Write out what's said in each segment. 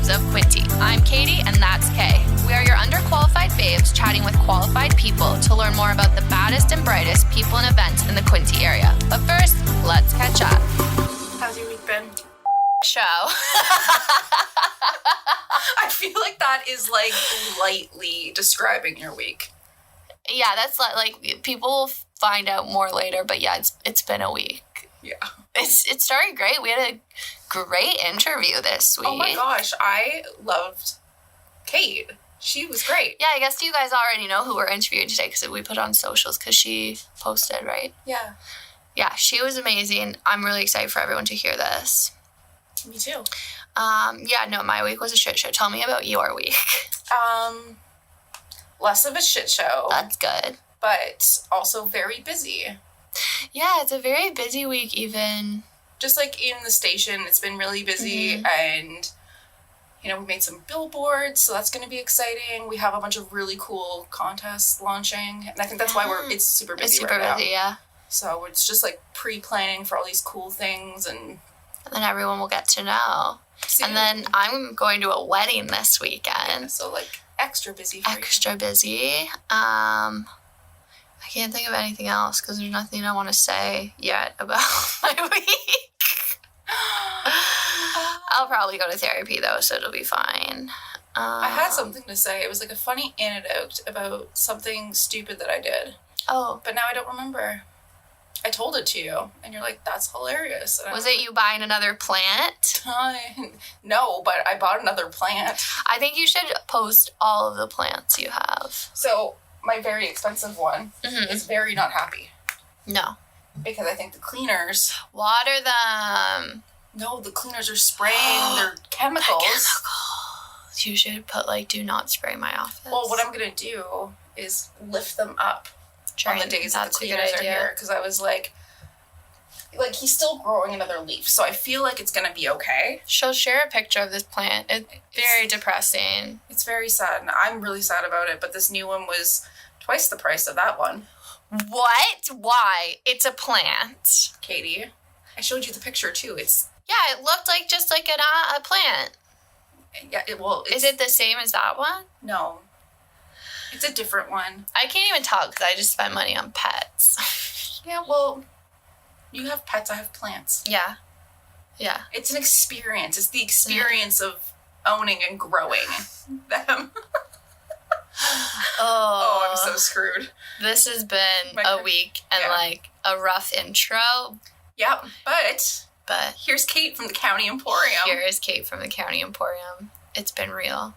babes of Quinte. I'm Katie, and that's Kay. We are your underqualified babes chatting with qualified people to learn more about the baddest and brightest people and events in the Quinte area. But first, let's catch up. How's your week been? Show. I feel like that is like lightly describing your week. Yeah, that's like people will find out more later, but yeah, it's been a week. Yeah. It started great. We had a great interview this week. Oh my gosh, I loved Kate. She was great. Yeah, I guess you guys already know who we're interviewing today because we put on socials because she posted, right? Yeah. Yeah, she was amazing. I'm really excited for everyone to hear this. Me too. Yeah, no, my week was a shit show. Tell me about your week. Less of a shit show. That's good. But also very busy. Yeah, it's a very busy week even. Just like in the station, it's been really busy and, you know, we made some billboards, so that's going to be exciting. We have a bunch of really cool contests launching, and I think that's why it's super busy. It's super right busy, now. yeah. So it's just like pre-planning for all these cool things and then everyone will get to know. soon. And then I'm going to a wedding this weekend. Yeah, so like extra busy for Extra busy. I can't think of anything else because there's nothing I want to say yet about my week. I'll probably go to therapy though, so it'll be fine. I had something to say. It was like a funny anecdote about something stupid that I did. Oh. But now I don't remember. I told it to you, and you're like, that's hilarious. And Was it you buying another plant? No, but I bought another plant. I think you should post all of the plants you have. So, my very expensive one is very not happy. No. Because I think the cleaners... Water them. No, the cleaners are spraying their chemicals. You should put, like, do not spray my office. Well, what I'm going to do is lift them up on the days that the cleaners are here. Because I was like, he's still growing another leaf. So I feel like it's going to be okay. She'll share a picture of this plant. It's very depressing. It's very sad. And I'm really sad about it. But this new one was twice the price of that one. What? Why? It's a plant. Katie, I showed you the picture too. Yeah, it looked like just like a plant. Yeah, is it the same as that one? No. It's a different one. I can't even tell because I just spent money on pets. Yeah, well, you have pets, I have plants. Yeah. Yeah. It's an experience. It's the experience of owning and growing them. Oh, I'm so screwed. This has been a week and like a rough intro. Yep, but here's Kate from the County Emporium. Here is Kate from the County Emporium. It's been real.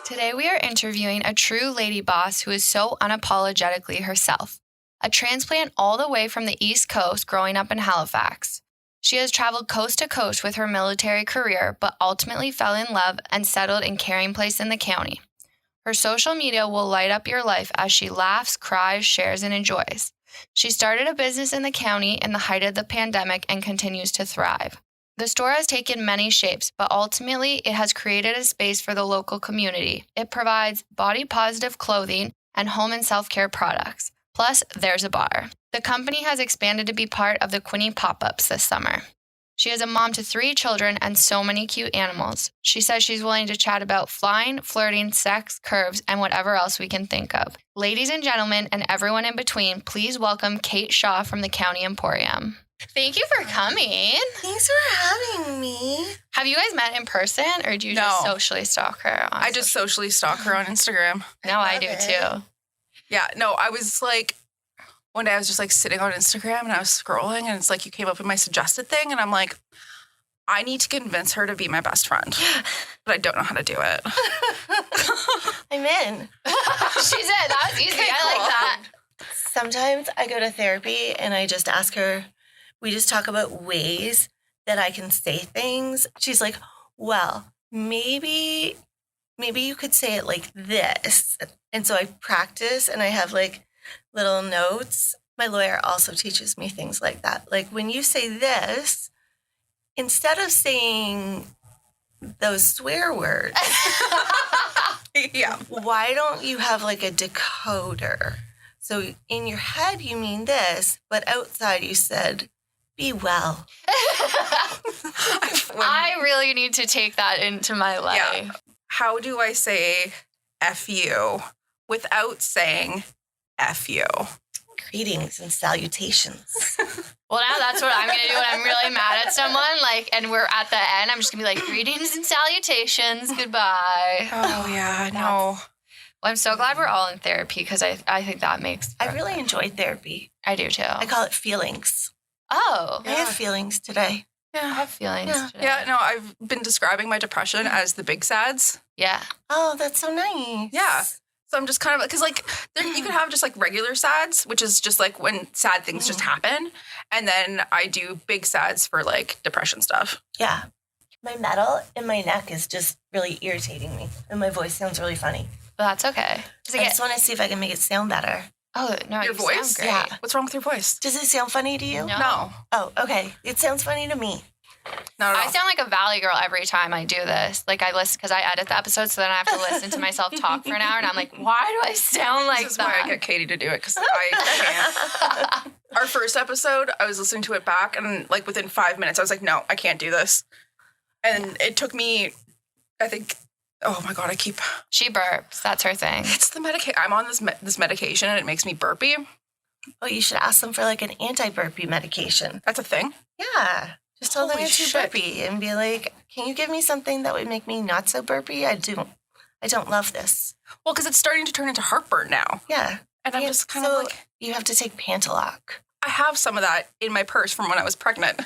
Today we are interviewing a true lady boss who is so unapologetically herself. A transplant all the way from the East Coast growing up in Halifax. She has traveled coast to coast with her military career, but ultimately fell in love and settled in Caring Place in the county. Her social media will light up your life as she laughs, cries, shares, and enjoys. She started a business in the county in the height of the pandemic and continues to thrive. The store has taken many shapes, but ultimately it has created a space for the local community. It provides body-positive clothing and home and self-care products. Plus, there's a bar. The company has expanded to be part of the Quinte pop-ups this summer. She is a mom to 3 children and so many cute animals. She says she's willing to chat about flying, flirting, sex, curves, and whatever else we can think of. Ladies and gentlemen, and everyone in between, please welcome Kate Shaw from the County Emporium. Thank you for coming. Thanks for having me. Have you guys met in person, or do you just socially stalk her? I just socially stalk her on Instagram. No, I do too. Yeah, no, I was like, one day I was just like sitting on Instagram and I was scrolling and it's like you came up with my suggested thing and I'm like, I need to convince her to be my best friend, but I don't know how to do it. I'm in. She said that was easy. Okay, I like that. Sometimes I go to therapy and I just ask her, we just talk about ways that I can say things. She's like, well, maybe you could say it like this. And so I practice and I have like little notes. My lawyer also teaches me things like that. Like when you say this, instead of saying those swear words, why don't you have like a decoder? So in your head, you mean this, but outside you said Be well. I really need to take that into my life. Yeah. How do I say F you without saying F you? Greetings and salutations. Well, now that's what I'm going to do when I'm really mad at someone. And we're at the end. I'm just going to be like, greetings and salutations. Goodbye. Oh, yeah. No. Well, I'm so glad we're all in therapy because I think that makes... I really enjoyed therapy. I do, too. I call it feelings. Oh. I have feelings today. I have feelings today. Yeah, no, I've been describing my depression as the big sads. Yeah. Oh, that's so nice. Yeah. So I'm just kind of, because like, you could have just like regular sads, which is just like when sad things just happen. And then I do big sads for like depression stuff. Yeah. My metal in my neck is just really irritating me. And my voice sounds really funny. But that's okay. I just want to see if I can make it sound better. Oh, no, Your you voice? sound great. Yeah. What's wrong with your voice? Does it sound funny to you? No. Oh, okay. It sounds funny to me. Not at I all. sound like a valley girl every time I do this. Like I listen because I edit the episode, so then I have to listen to myself talk for an hour, and I'm like, why do I sound like This is that? why I get Katie to do it, because I can't. Our first episode, I was listening to it back, and like within 5 minutes, I was like, no, I can't do this. And it took me, I think, oh my God, She burps. That's her thing. it's the medication. I'm on this medication, and it makes me burpy. Oh, you should ask them for like an anti-burpee medication. That's a thing. Yeah. Just tell them Holy you're too shit. burpy and be like, can you give me something that would make me not so burpy? I don't love this. Well, because it's starting to turn into heartburn now. Yeah. And I'm Yeah, just kind so of like, you have to take Pantaloc. I have some of that in my purse from when I was pregnant.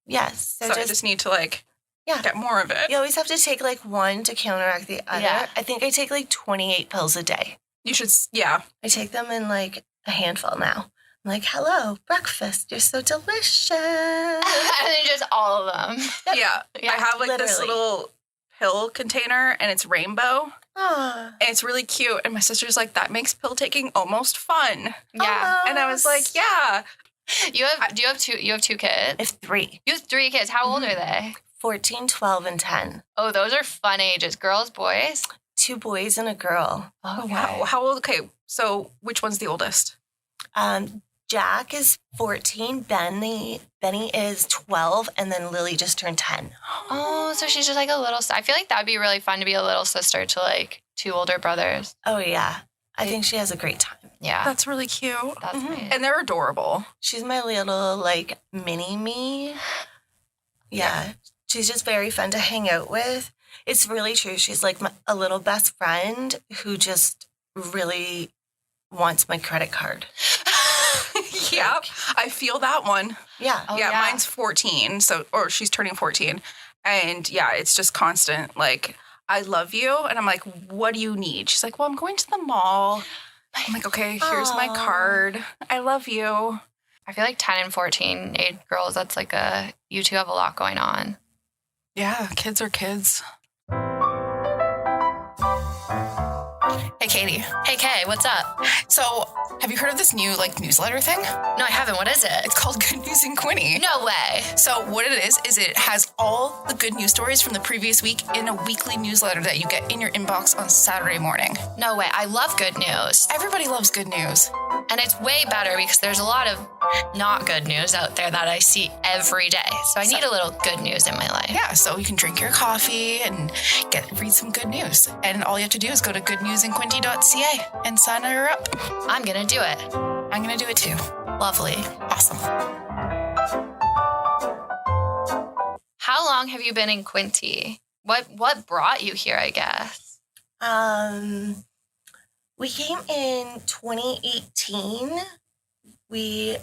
Yes. So I just need to like Yeah. get more of it. You always have to take like one to counteract the other. Yeah. I think I take like 28 pills a day. You should, yeah. I take them in like a handful now. I'm like, hello, breakfast. You're so delicious. And then just all of them. Yeah. Yeah, I have like this literally. little pill container, and it's rainbow. Ah, And it's really cute. And my sister's like, that makes pill taking almost fun. Yeah. And I was like, yeah. Do you have two kids? I have three. You have 3 kids. How old are they? 14, 12, and 10. Oh, those are fun ages. Girls, boys? 2 boys and a girl. Oh, wow. How old? Okay. So which one's the oldest? Jack is 14. Benny is 12. And then Lily just turned 10. Oh, so she's just like a little... I feel like that would be really fun to be a little sister to like 2 older brothers. Oh, yeah. I think she has a great time. Yeah. That's really cute. That's me. And they're adorable. She's my little, like, mini me. Yeah. She's just very fun to hang out with. It's really true. She's like a little best friend who just really wants my credit card. Yeah. I feel that one. Yeah. Oh, yeah, yeah. mine's 14. Or she's turning 14. And yeah, it's just constant. Like, I love you. And I'm like, what do you need? She's like, well, I'm going to the mall. I'm like, okay, here's my Aw. card. I love you. I feel like 10 and 14 age girls, that's like you two have a lot going on. Yeah, kids are kids. Hey, Katie. Hey, Kay, what's up? So, have you heard of this new newsletter thing? No, I haven't. What is it? It's called Good News in Quinte. No way. So what it is it has all the good news stories from the previous week in a weekly newsletter that you get in your inbox on Saturday morning. No way. I love good news. Everybody loves good news. And it's way better because there's a lot of not good news out there that I see every day. So I need a little good news in my life. Yeah, so you can drink your coffee and read some good news. And all you have to do is go to goodnewsinquinte.ca and sign her up. I'm going to do it. I'm going to do it too. Lovely. Awesome. How long have you been in Quinte? What brought you here, I guess? We came in 2018. We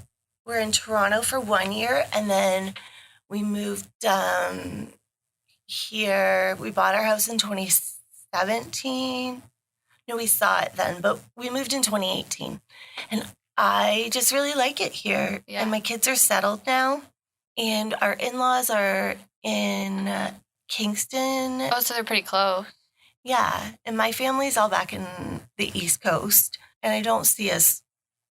were in Toronto for 1 year, and then we moved here. We bought our house in 2017. No, we saw it then, but we moved in 2018. And I just really like it here. Yeah. And my kids are settled now. And our in-laws are in Kingston. Oh, so they're pretty close. Yeah, and my family's all back in the East Coast, and I don't see us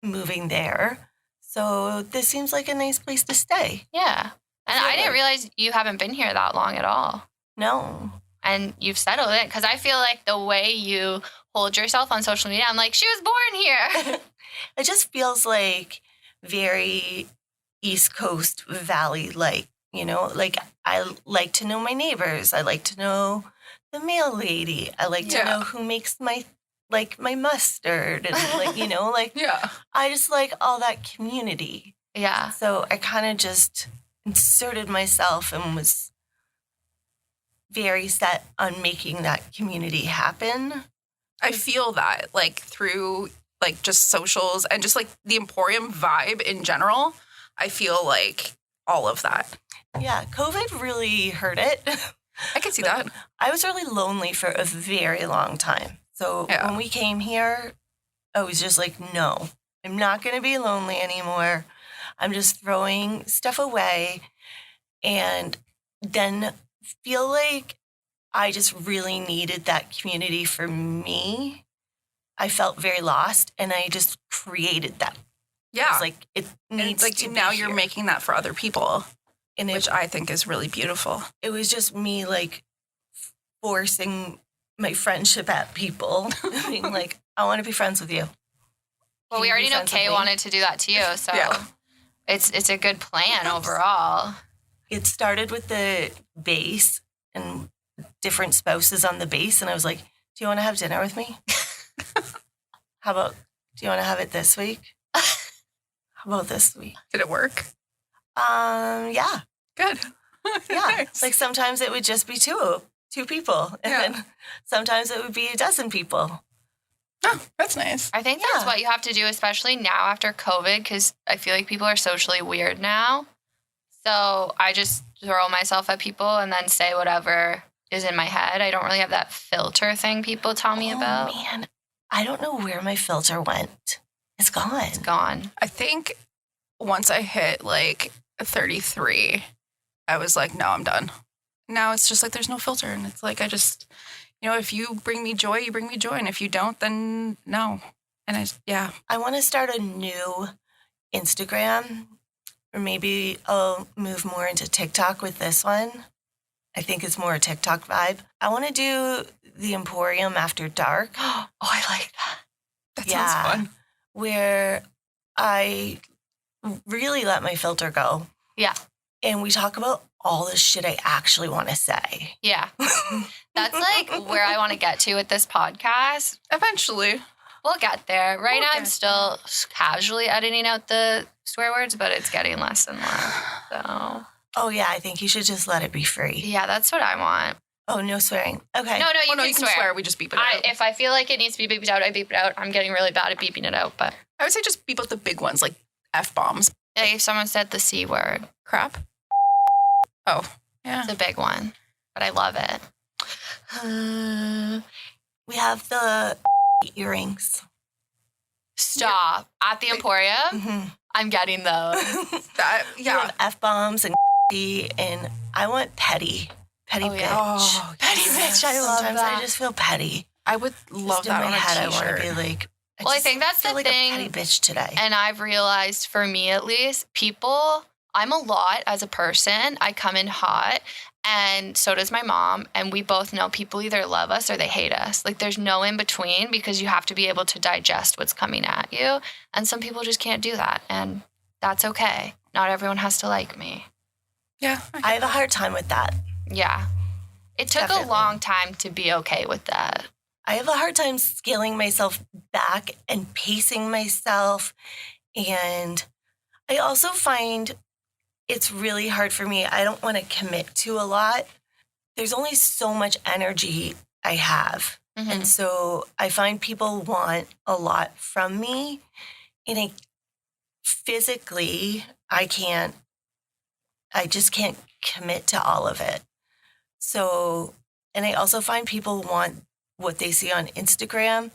moving there. So this seems like a nice place to stay. Yeah. And I didn't realize you haven't been here that long at all. No. And you've settled it because I feel like the way you hold yourself on social media, I'm like, she was born here. It just feels like very East Coast Valley like, you know, like I like to know my neighbors. I like to know the mail lady. I like to know who makes my mustard and like, you know, like I just like all that community. Yeah. So I kind of just inserted myself and was very set on making that community happen. I feel that like through like just socials and just like the Emporium vibe in general. I feel like all of that. Yeah, COVID really hurt it. I can see that. I was really lonely for a very long time. So when we came here, I was just like, no, I'm not going to be lonely anymore. I'm just throwing stuff away and then feel like I just really needed that community for me. I felt very lost and I just created that. Yeah. It's like it needs like to now be you're here. making that for other people, And which I think is really beautiful. it was just me like forcing my friendship at people. Being like, I want to be friends with you. Well, we already know Kay wanted to do that to you, so it's a good plan overall. It started with the base and different spouses on the base, and I was like, do you want to have dinner with me? How about, do you want to have it this week? How about this week? Did it work? Yeah. Good. Yeah. Nice. Like sometimes it would just be two people, and then sometimes it would be a dozen people. Oh, that's nice. I think that's what you have to do, especially now after COVID, because I feel like people are socially weird now. So I just throw myself at people and then say whatever is in my head. I don't really have that filter thing people tell me about. Oh, man. I don't know where my filter went. It's gone. It's gone. I think once I hit like 33, I was like, no, I'm done. Now it's just like there's no filter. And it's like I just, you know, if you bring me joy, you bring me joy. And if you don't, then no. And I want to start a new Instagram, or maybe I'll move more into TikTok with this one. I think it's more a TikTok vibe. I want to do the Emporium after dark. Oh, I like that. That sounds fun. Where I really let my filter go. Yeah. And we talk about all the shit I actually want to say. Yeah. That's like where I want to get to with this podcast. Eventually. We'll get there. Right now, I'm still casually editing out the swear words, but it's getting less and less. So. Oh, yeah, I think you should just let it be free. Yeah, that's what I want. Oh, no swearing. Okay. No, you can swear. We just beep it out. If I feel like it needs to be beeped out, I beep it out. I'm getting really bad at beeping it out, but. I would say just beep out the big ones, like F-bombs. Like if someone said the C word. Crap. Oh, yeah. It's a big one, but I love it. We have the earrings. Stop. At the Emporium? Mm-hmm. I'm getting those. We have F-bombs and and I want petty. Petty bitch. Oh, Petty bitch, I love Sometimes that. I just feel petty. I would love Just that in on my a head, t-shirt. I want to be like, I think that's feel the like thing. a petty bitch today. And I've realized for me at least, I'm a lot as a person. I come in hot, and so does my mom. And we both know people either love us or they hate us. Like there's no in between because you have to be able to digest what's coming at you. And some people just can't do that. And that's okay. Not everyone has to like me. Yeah. I have a hard time with that. Yeah. It took Definitely. a long time to be okay with that. I have a hard time scaling myself back and pacing myself. And I also find it's really hard for me. I don't want to commit to a lot. There's only so much energy I have. Mm-hmm. And so I find people want a lot from me. And physically, I just can't commit to all of it. So, and I also find people want what they see on Instagram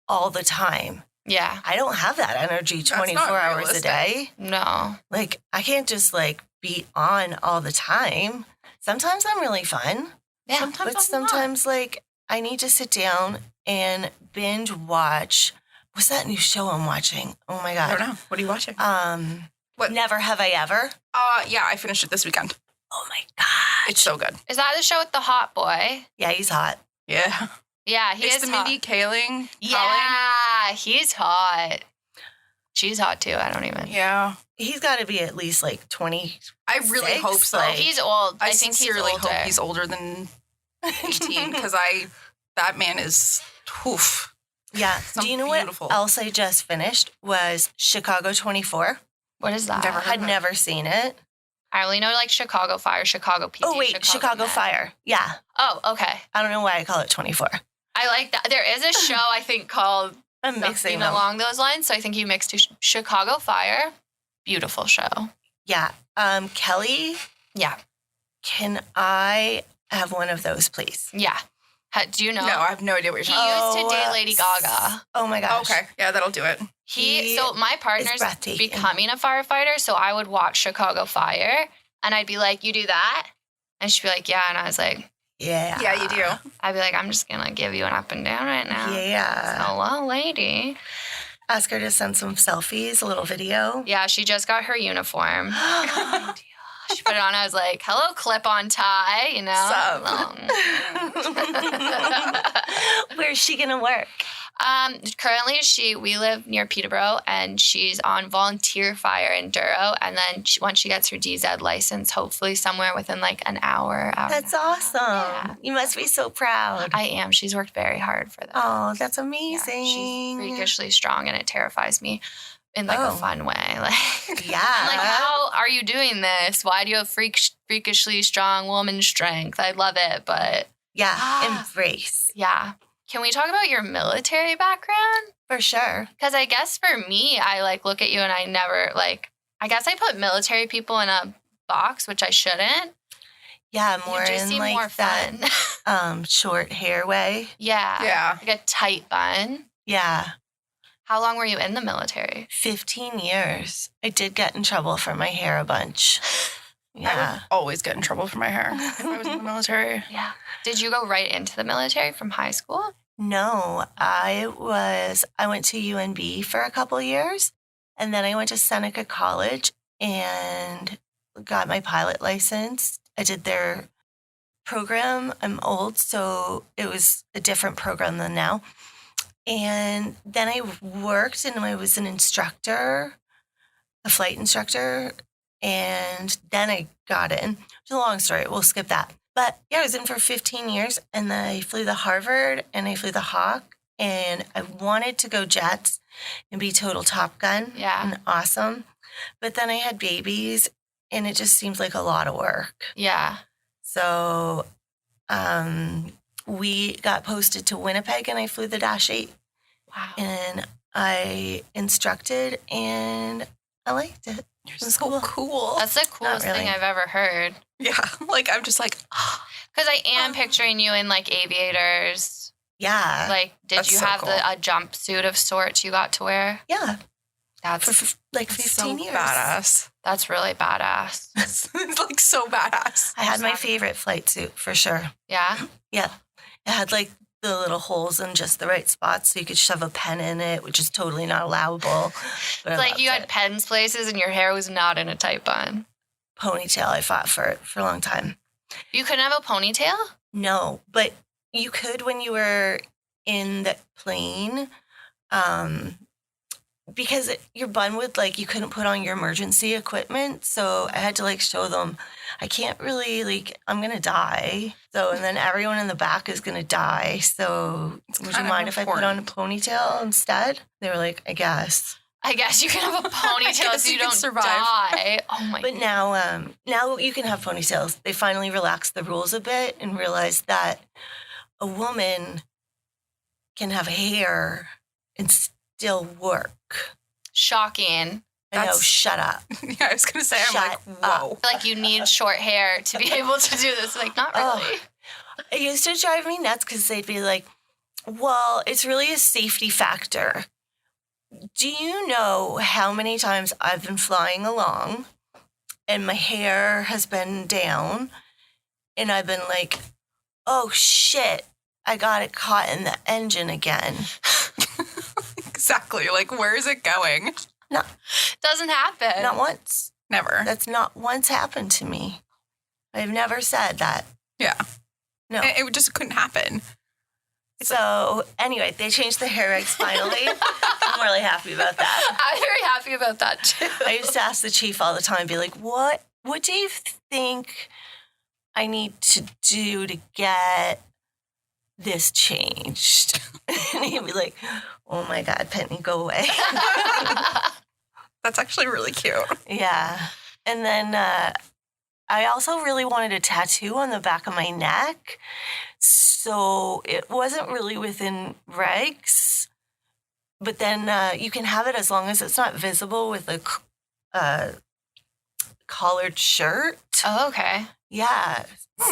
all the time. Yeah. I don't have that energy 24 not hours a realistic. day. No. Like, I can't just like be on all the time. Sometimes I'm really fun. Yeah. But sometimes like I need to sit down and binge watch. What's that new show I'm watching? Oh my I God. don't know. What are you watching? What? Never Have I Ever. Yeah, I finished it this weekend. Oh my God. It's so good. Is that the show with the hot boy? Yeah, he's hot. Yeah. Yeah, he It's is the hot. Mindy Kaling. Yeah, he's hot. She's hot too. I don't even. Yeah. He's got to be at least like 20. I really hope so. like- He's old. I think sincerely he's older. hope he's older than 18 because that man is oof. Yeah. So Do you know beautiful. what else I just finished was Chicago 24? What is that? Never heard Had of it. never seen it. I only know like Chicago Fire, Chicago PD. Oh, wait. Chicago Med. Fire. Yeah. Oh, okay. I don't know why I call it 24. I like that. There is a show I think called I'm mixing something them. along those lines. So I think you mixed Chicago Fire. Beautiful show. Yeah. Kelly, Yeah. can I have one of those, please? Yeah. Do you know? No, I have no idea what He you're talking used to date Lady Gaga. Oh my about. gosh. Okay. Yeah, that'll do it. So my partner's breathtaking. becoming a firefighter, so I would watch Chicago Fire, and I'd be like, "You do that?" And she'd be like, "Yeah," and I was like, Yeah. Yeah, you do. "I'd be like, I'm just gonna give you an up and down right now." Yeah. Hello, lady. Ask her to send some selfies, a little video. Yeah, she just got her uniform. She put it on. I was like, "Hello, clip-on tie," you know. Where's she going to work? Currently, we live near Peterborough, and she's on volunteer fire in Duro. And then once she gets her DZ license, hopefully somewhere within like an hour. That's awesome. Yeah. You must be so proud. I am. She's worked very hard for that. Oh, that's Yeah, amazing. she's freakishly strong, and it terrifies me in like a fun way. Like, Yeah. I'm like, how are you doing this? Why do you have freakishly strong woman strength? I love it, but Yeah. Embrace. yeah. Can we talk about your military background? For sure. Because I guess for me, I like look at you and I never like. I guess I put military people in a box, which I shouldn't. Yeah, more you just in seem like more that fun. short hair way. Yeah. Yeah. Like a tight bun. Yeah. How long were you in the military? 15 years. I did get in trouble for my hair a bunch. I Yeah. would always get in trouble for my hair if I was in the military. Yeah. Did you go right into the military from high school? No, I went to UNB for a couple years, and then I went to Seneca College and got my pilot license. I did their program. I'm old, so it was a different program than now. And then I worked and I was an instructor, a flight instructor, and then I got in. It's a long story. We'll skip that. But yeah, I was in for 15 years, and then I flew the Harvard and I flew the Hawk, and I wanted to go jets and be total Top Gun. Yeah. And awesome. But then I had babies, and it just seems like a lot of work. Yeah. So we got posted to Winnipeg, and I flew the Dash 8, Wow. and I instructed, and I liked it. You're It was so cool. That's the coolest really. thing I've ever heard. Yeah. Like, I'm just like, Because I am picturing you in like aviators. Yeah. Like, did That's you so have cool. a jumpsuit of sorts you got to wear? Yeah. That's For like 15 so years. badass. that's really badass. It's like so badass. I had my favorite flight suit for sure. Yeah. Yeah. It had like the little holes in just the right spots so you could shove a pen in it, which is totally not allowable. But I It's like loved you had it. pens places and your hair was not in a tight bun. Ponytail. I fought for it for a long time. You couldn't have a ponytail? No, but you could when you were in the plane. Because your bun would you couldn't put on your emergency equipment. So I had to show them, I can't really, I'm going to die. So, and then everyone in the back is going to die. So would you kind of mind if I put on a ponytail instead? They were like, I guess. I guess you can have a ponytail guess so you you can don't survive. die. Oh my But now you can have ponytails. They finally relaxed the rules a bit and realized that a woman can have hair and still work. Shocking. I know, That's- shut up. Yeah, I was going to say, I'm Shut like, whoa. Like you need short hair to be able to do this. Like, not Oh. really. It used to drive me nuts because they'd be like, well, it's really a safety factor. Do you know how many times I've been flying along and my hair has been down and I've been like, oh shit, I got it caught in the engine again. Exactly. Like, where is it going? No, Doesn't happen. not once. Never. That's not once happened to me. I've never said that. Yeah. No. It just couldn't happen. So anyway, they changed the hair regs finally. I'm really happy about that. I'm very happy about that too. I used to ask the chief all the time, be like, what do you think I need to do to get this changed? And he'd be like, oh my God, Penny, go away. That's actually really cute. Yeah. And then I also really wanted a tattoo on the back of my neck. So it wasn't really within regs. But then you can have it as long as it's not visible with a collared shirt. Oh, okay. Yeah.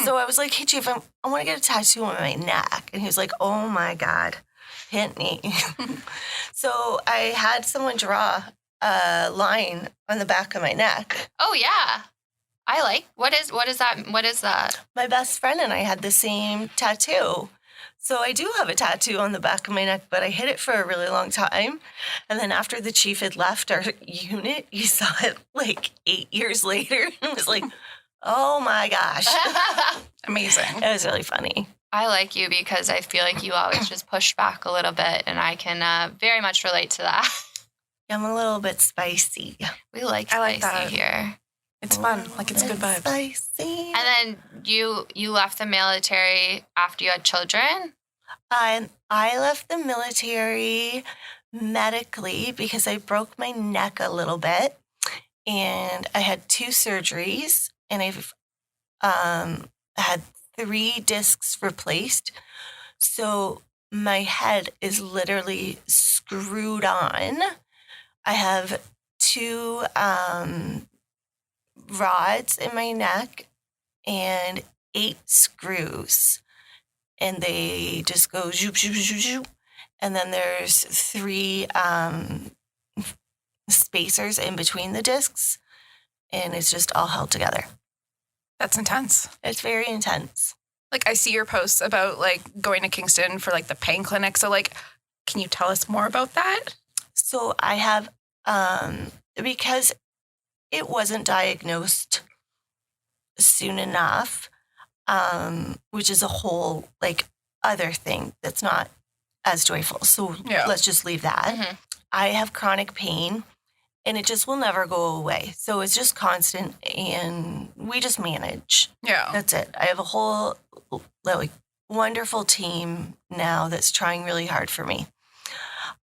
So I was like, hey, Chief, I want to get a tattoo on my neck. And he was like, oh, my God, hit me. So I had someone draw a line on the back of my neck. Oh, yeah. I like. What is that? What is that? My best friend and I had the same tattoo. So I do have a tattoo on the back of my neck, but I hid it for a really long time. And then after the chief had left our unit, he saw it like 8 years later and was like, oh my gosh. Amazing. It was really funny. I like you because I feel like you always just push back a little bit, and I can very much relate to that. I'm a little bit spicy. We like I like spicy that. here. It's fun. Like, it's a good vibe. Spicy. And then you left the military after you had children? I left the military medically because I broke my neck a little bit, and I had 2 surgeries, and I've had 3 discs replaced. So my head is literally screwed on. I have 2 rods in my neck and 8 screws. And they just go zoop, zoop, zoop, zoop. And then there's 3 spacers in between the discs. And it's just all held together. That's intense. It's very intense. Like, I see your posts about, like, going to Kingston for, like, the pain clinic. So, like, can you tell us more about that? So I have, because it wasn't diagnosed soon enough, which is a whole, like, other thing that's not as joyful. So let's just leave that. Mm-hmm. I have chronic pain, and it just will never go away. So it's just constant, and we just manage. Yeah. That's it. I have a whole, like, wonderful team now that's trying really hard for me.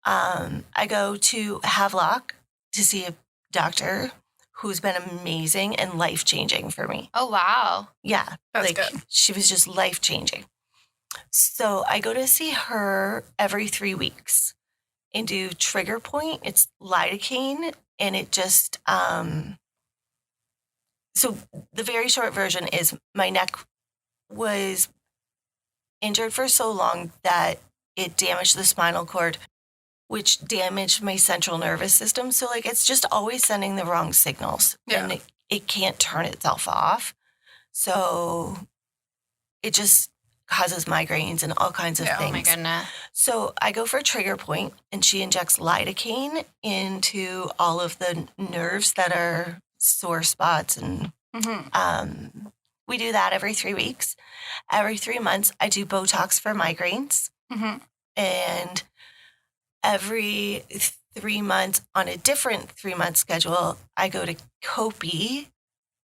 I go to Havelock to see a doctor who's been amazing and life-changing for me. Oh, wow. Yeah. That's like, good. she was just life-changing. So I go to see her every 3 weeks and do trigger point. It's lidocaine, and it just, so the very short version is my neck was injured for so long that it damaged the spinal cord, which damaged my central nervous system. So, like, it's just always sending the wrong signals. Yeah. And it can't turn itself off. So it just causes migraines and all kinds of things. Oh, my goodness. So I go for trigger point, and she injects lidocaine into all of the nerves that are sore spots. And Mm-hmm. we do that every 3 weeks. Every 3 months, I do Botox for migraines. Mm-hmm. And every 3 months on a different 3-month schedule, I go to Copi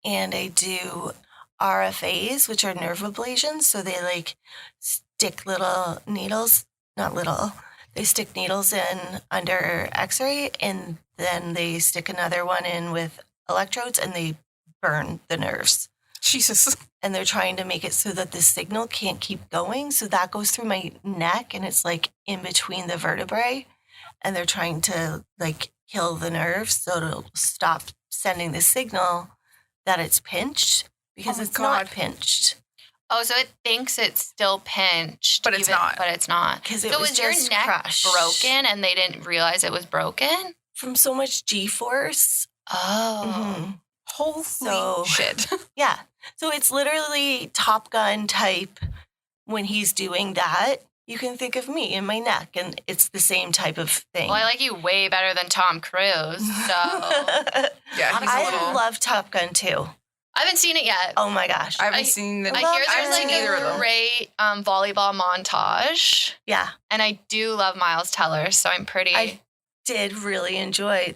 and I do RFAs, which are nerve ablations. So they like stick little needles, not little, they stick needles in under x-ray, and then they stick another one in with electrodes, and they burn the nerves. Jesus. And they're trying to make it so that the signal can't keep going. So that goes through my neck, and it's like in between the vertebrae. And they're trying to like kill the nerves so it'll stop sending the signal that it's pinched, because it's not pinched. Oh, so it thinks it's still pinched. But it's not. But it's not. Because it So was was your just neck crushed. broken and they didn't realize it was broken? From so much G-force. Oh. Mhm. Holy So- shit. Yeah. So it's literally Top Gun type. When he's doing that, you can think of me in my neck, and it's the same type of thing. Well, I like you way better than Tom Cruise. So Yeah, he's a I little... love Top Gun too. I haven't seen it yet. Oh my gosh. I haven't seen the. I hear I there's haven't seen either of like a them. great volleyball montage. Yeah. And I do love Miles Teller, so I'm pretty... I did really enjoy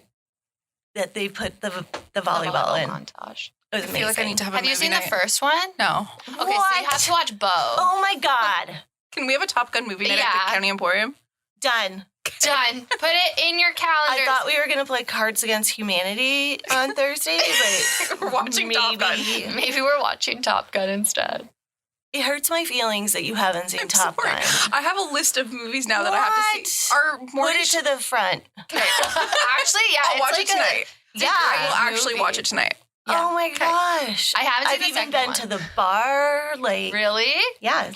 that they put the volleyball in. montage. It was I amazing. feel like I need to have a Have you movie seen night. the first one? No. Okay, so you have to watch both. Oh my God. Can we have a Top Gun movie night Yeah. at the County Emporium? Done. Done. Put it in your calendar. I thought we were going to play Cards Against Humanity on Thursday, but We're watching Top Gun. Maybe we're watching Top Gun instead. It hurts my feelings that you haven't seen I'm Top sorry. Gun. I have a list of movies now that I have to see. Our Put morning it to the front. Actually, yeah, I'll it's watch like it tonight. Yeah. I will actually movie. watch it tonight. Yeah. Oh my gosh. I haven't seen I've the even second been one. to the bar. Like, Really? yeah.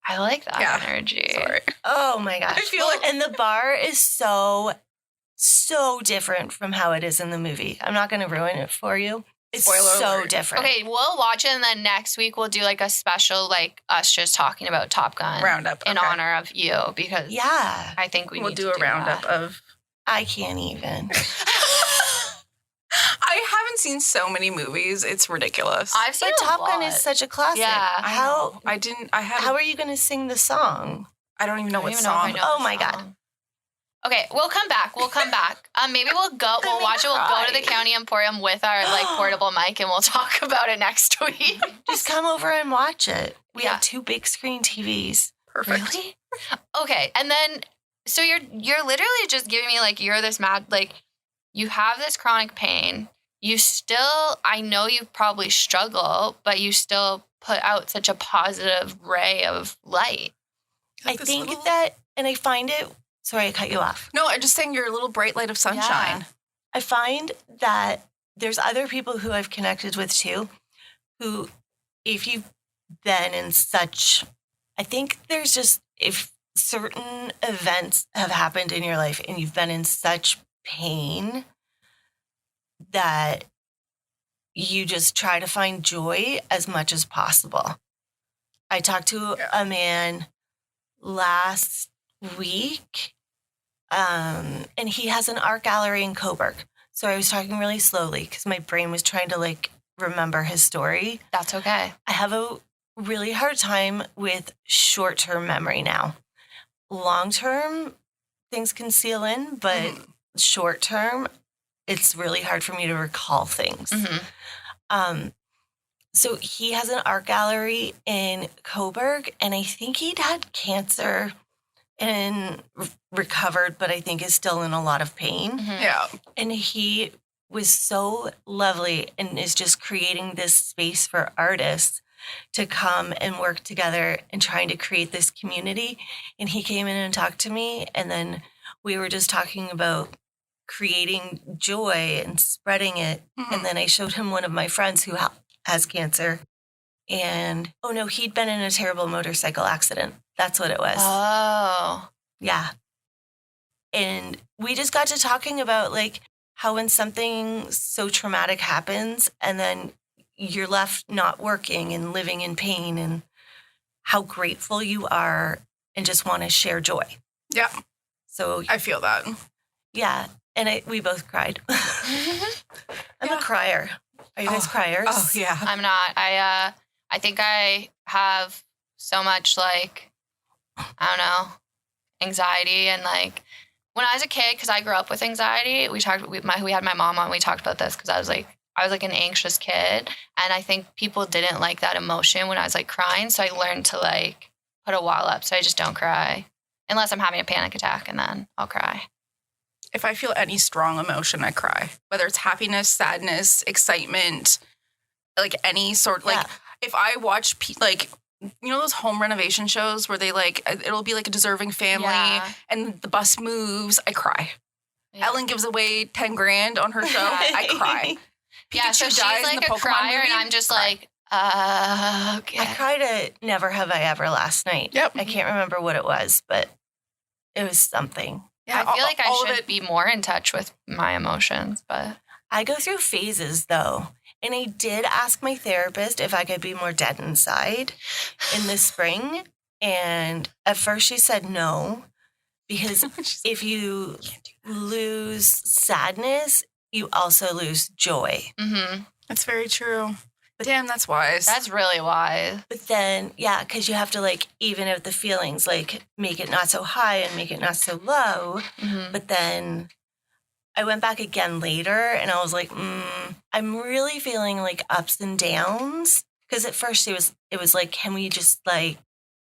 I like that Yeah. energy. Sorry. Oh my gosh. I feel like- And the bar is so different from how it is in the movie. I'm not going to ruin it for you. It's Spoiler so alert. different. Okay, we'll watch it, and then next week we'll do like a special, like us just talking about Top Gun Roundup. in okay. honor of you, because Yeah. I think We'll need do to a roundup that. of. I can't even. I haven't seen so many movies. It's ridiculous. I've seen But a Top Gun lot. is such a classic. Yeah. How I didn't. I haven't. how are you going to sing the song? I don't even know I don't what even know if I song. know Oh the my God. song. Okay, we'll come back. Maybe we'll go. We'll me watch it. We'll go to the cry. County Emporium with our like portable mic, and we'll talk about it next week. Just come over and watch it. We Yeah. have 2 big screen TVs. Perfect. Really? Okay, and then so you're literally just giving me like you're this mad like you have this chronic pain. You still, I know you probably struggle, but you still put out such a positive ray of light. I Like this think little- that, and I find it, sorry, I cut you off. No, I'm just saying you're a little bright light of sunshine. I find that there's other people who I've connected with too, who, if you've been in such, I think there's just, if certain events have happened in your life and you've been in such pain that you just try to find joy as much as possible. I talked to a man last week, and he has an art gallery in Coburg. So I was talking really slowly because my brain was trying to like remember his story. That's okay. I have a really hard time with short-term memory now. Long-term, things can seal in, but short-term, it's really hard for me to recall things. So he has an art gallery in Coburg, and I think he'd had cancer and recovered, but I think is still in a lot of pain. Yeah. And he was so lovely and is just creating this space for artists to come and work together and trying to create this community. And he came in and talked to me, and then we were just talking about creating joy and spreading it. And then I showed him one of my friends who has cancer. And, oh no, he'd been in a terrible motorcycle accident. That's what it was. Oh. Yeah. And we just got to talking about like how when something so traumatic happens and then you're left not working and living in pain, and how grateful you are and just want to share joy. Yeah. So, I feel that. yeah. And we both cried. I'm a crier. Are you guys criers? Oh, yeah. I'm not. I think I have so much like, I don't know, anxiety, and like when I was a kid, because I grew up with anxiety, we had my mom on, we talked about this because I was like an anxious kid, and I think people didn't like that emotion when I was like crying, so I learned to like put a wall up so I just don't cry unless I'm having a panic attack, and then I'll cry. If I feel any strong emotion, I cry. Whether it's happiness, sadness, excitement, like any sort. Like if I watch like, you know, those home renovation shows where they like, it'll be like a deserving family and the bus moves, I cry. Yeah. Ellen gives away 10 grand on her show, I cry. Yeah, so Pikachu she's dies in like the a Pokemon crier, movie, and I'm just cry. like, okay. I cried at Never Have I Ever last night. Yep. I can't remember what it was, but it was something. Yeah, I feel like all I of should it. be more in touch with my emotions, but I go through phases though. And I did ask my therapist if I could be more dead inside in the spring. And at first she said no, because if you lose sadness, you also lose joy. mm-hmm. That's very true. Damn, that's wise. That's really wise. But then, yeah, because you have to like even out the feelings, like make it not so high and make it not so low. Mm-hmm. But then I went back again later and I was like, I'm really feeling like ups and downs. Because at first it was like, can we just like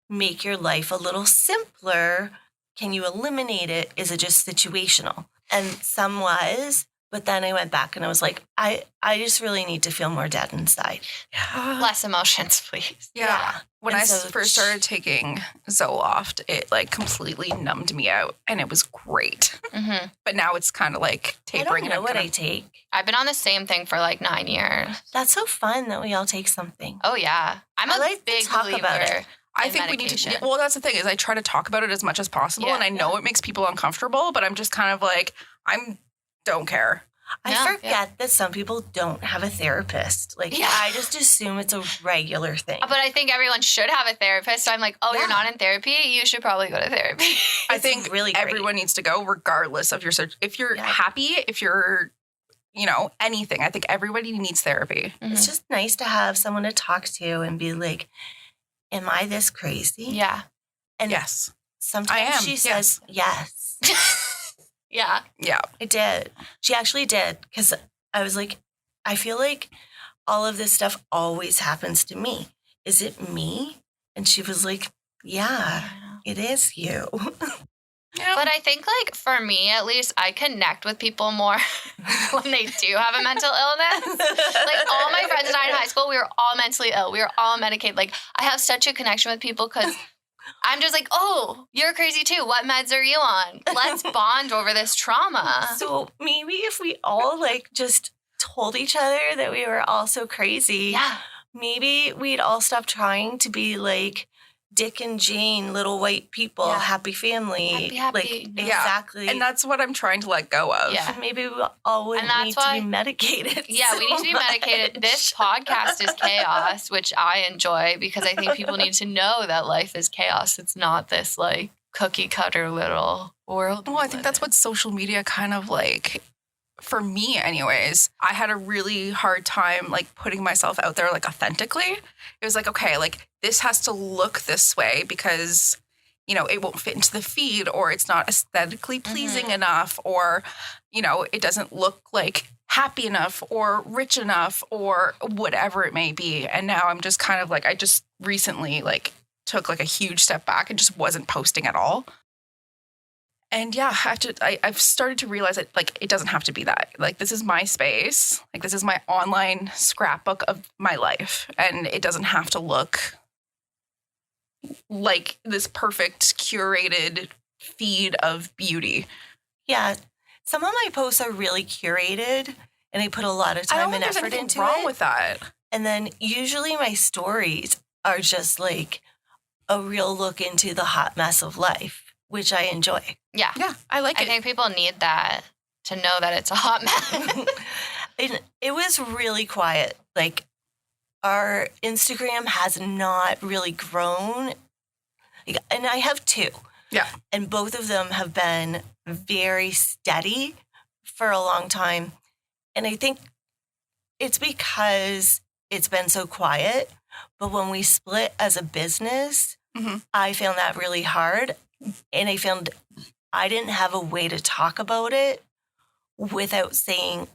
make your life a little simpler? Can you eliminate it? Is it just situational? And some was. But then I went back and I was like, I just really need to feel more dead inside. Less emotions, please. Yeah. When And I so first started taking Zoloft, it like completely numbed me out and it was great. Mm-hmm. But now it's kind of like tapering. I don't know and what I'm I take. I've been on the same thing for like 9 years. That's so fun that we all take something. Oh, yeah. I'm I a like to big talk believer. about it. I in think we need medication. to. Well, that's the thing is I try to talk about it as much as possible, Yeah, and I know it makes people uncomfortable, but I'm just kind of like don't care. I forget that some people don't have a therapist. Like, Yeah. I just assume it's a regular thing. But I think everyone should have a therapist. So I'm like, Yeah. you're not in therapy? You should probably go to therapy. I It's think really great. everyone needs to go, regardless of your search. If you're Yeah. happy, if you're, anything. I think everybody needs therapy. It's just nice to have someone to talk to and be like, am I this crazy? Yeah. And Yes. sometimes I am, she says, yes, Yeah. Yeah. I did. She actually did. Because I was like, I feel like all of this stuff always happens to me. Is it me? And she was like, yeah, it is you. Yeah. But I think, like, for me, at least, I connect with people more when they do have a mental illness. Like, all my friends and I in high school, we were all mentally ill. We were all medicated. Like, I have such a connection with people because I'm just like, oh, you're crazy too. What meds are you on? Let's bond over this trauma. So maybe if we all like just told each other that we were all so crazy, Yeah. maybe we'd all stop trying to be like Dick and Jane, little white people, Yeah. happy family. Happy. Like, Yeah. exactly. And that's what I'm trying to let go of. Yeah. Maybe we all wouldn't that's need why- to be medicated. Yeah, we need to be so much. medicated. This podcast is chaos, which I enjoy because I think people need to know that life is chaos. It's not this like cookie cutter little world. Well, I think that's what social media kind of like, for me anyways, I had a really hard time like putting myself out there like authentically. It was like, okay, like this has to look this way because, it won't fit into the feed or it's not aesthetically pleasing enough or, it doesn't look like happy enough or rich enough or whatever it may be. And now I'm just kind of like, I just recently like took like a huge step back and just wasn't posting at all. And yeah, I've started to realize that like it doesn't have to be that. Like this is my space. Like this is my online scrapbook of my life. And it doesn't have to look like this perfect curated feed of beauty. Yeah. Some of my posts are really curated and I put a lot of I don't time and think there's effort anything into wrong it. with that. And then usually my stories are just like a real look into the hot mess of life, which I enjoy. Yeah. Yeah, I like I it. think people need that to know that it's a hot mess. It was really quiet. Like our Instagram has not really grown. And I have two. Yeah. And both of them have been very steady for a long time. And I think it's because it's been so quiet. But when we split as a business, I found that really hard. And I found I didn't have a way to talk about it without saying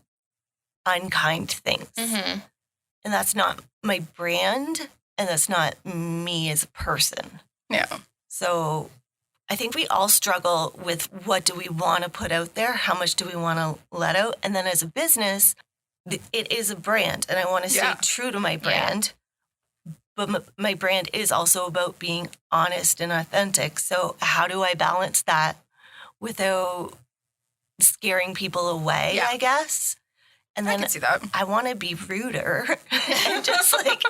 unkind things. Mm-hmm. And that's not my brand. And that's not me as a person. Yeah. So I think we all struggle with what do we want to put out there? How much do we want to let out? And then as a business, it is a brand and I want to stay true to my brand. But my brand is also about being honest and authentic. So how do I balance that without scaring people away, I guess? And I then can see that. I want to be ruder. And just like,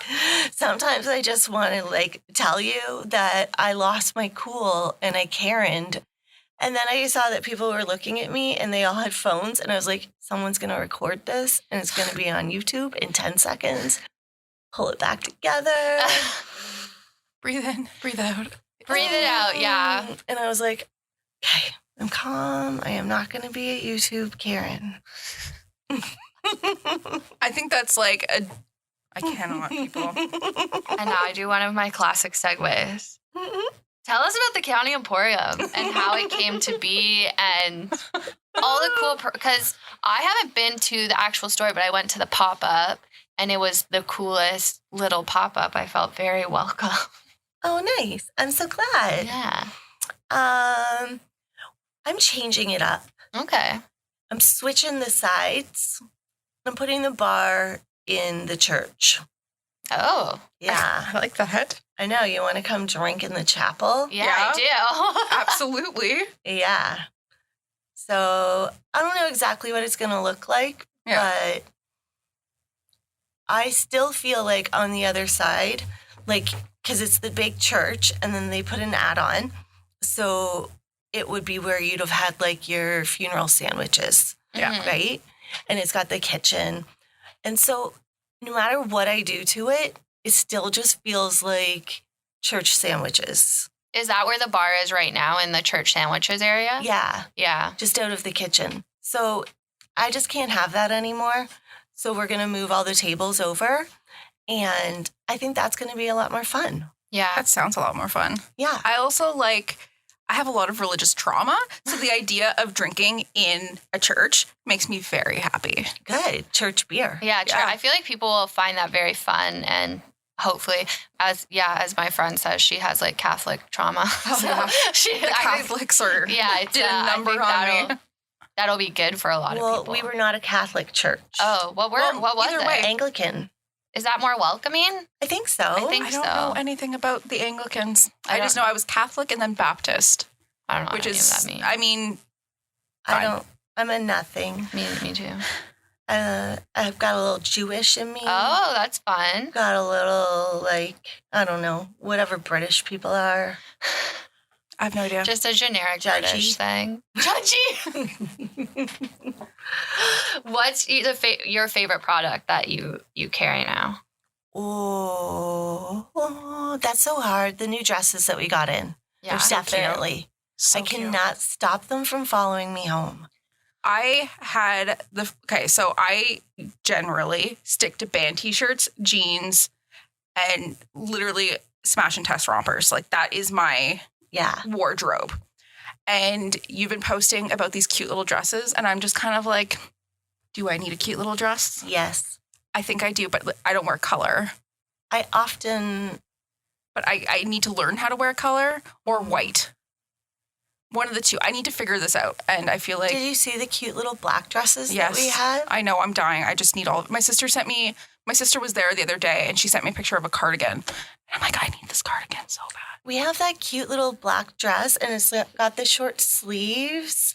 sometimes I just want to like tell you that I lost my cool and I Karen'd. And then I saw that people were looking at me and they all had phones. And I was like, someone's going to record this and it's going to be on YouTube in 10 seconds. Pull it back together. Breathe in, breathe out. Breathe it out, yeah. And I was like, okay, I'm calm. I am not going to be a YouTube Karen. I think that's like I cannot, people. And now I do one of my classic segues. Tell us about the County Emporium and how it came to be and all the cool, because I haven't been to the actual store, but I went to the pop-up and it was the coolest little pop-up. I felt very welcome. Oh, nice. I'm so glad. Yeah. I'm changing it up. Okay. I'm switching the sides. I'm putting the bar in the church. Oh. Yeah. I like that. I know. You want to come drink in the chapel? Yeah, Yeah. I do. Absolutely. Yeah. So I don't know exactly what it's going to look like, but I still feel like on the other side, like, because it's the big church and then they put an add-on. So it would be where you'd have had like your funeral sandwiches. Yeah. Right? And it's got the kitchen. And so no matter what I do to it, it still just feels like church sandwiches. Is that where the bar is right now, in the church sandwiches area? Yeah. Yeah. Just out of the kitchen. So I just can't have that anymore. So we're going to move all the tables over. And I think that's going to be a lot more fun. Yeah. That sounds a lot more fun. Yeah. I also I have a lot of religious trauma. So the idea of drinking in a church makes me very happy. Good. Church beer. Yeah, Yeah. I feel like people will find that very fun, and hopefully, as my friend says, she has like Catholic trauma. Oh, yeah. She, The Catholics are yeah, it's did a number on me. That'll be good for a lot of people. Well, we were not a Catholic church. Oh, what was either it? way. Anglican. Is that more welcoming? I think so. I think I don't so. know anything about the Anglicans. I I just know I was Catholic and then Baptist, I don't know which what any is, of that means. I mean, I'm a nothing. Me too. I've got a little Jewish in me. Oh, that's fun. Got a little, I don't know, whatever British people are. I have no idea. Just a generic Judgy. British thing. Judgy. What's your favorite product that you carry now? Oh, that's so hard. The new dresses that we got in. Yeah. so cute. Definitely. So I cute. cannot stop them from following me home. I had so I generally stick to band t-shirts, jeans, and literally smash and test rompers. Like that is my Yeah. wardrobe. And you've been posting about these cute little dresses, and I'm just kind of like, do I need a cute little dress? Yes. I think I do, but I don't wear color. I often, But I need to learn how to wear color or white. One of the two. I need to figure this out. And I feel like, did you see the cute little black dresses yes, that we had? I know, I'm dying. I just need all of it. My sister was there the other day and she sent me a picture of a cardigan. And I'm like, I need this cardigan so bad. We have that cute little black dress, and it's got the short sleeves,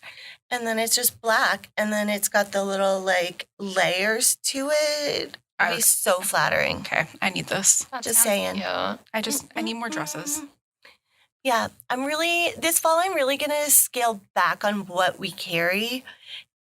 and then it's just black, and then it's got the little layers to it. It'd be so flattering. Okay, I need this. That Just sounds saying. cute. I need more dresses. Yeah, this fall, I'm really going to scale back on what we carry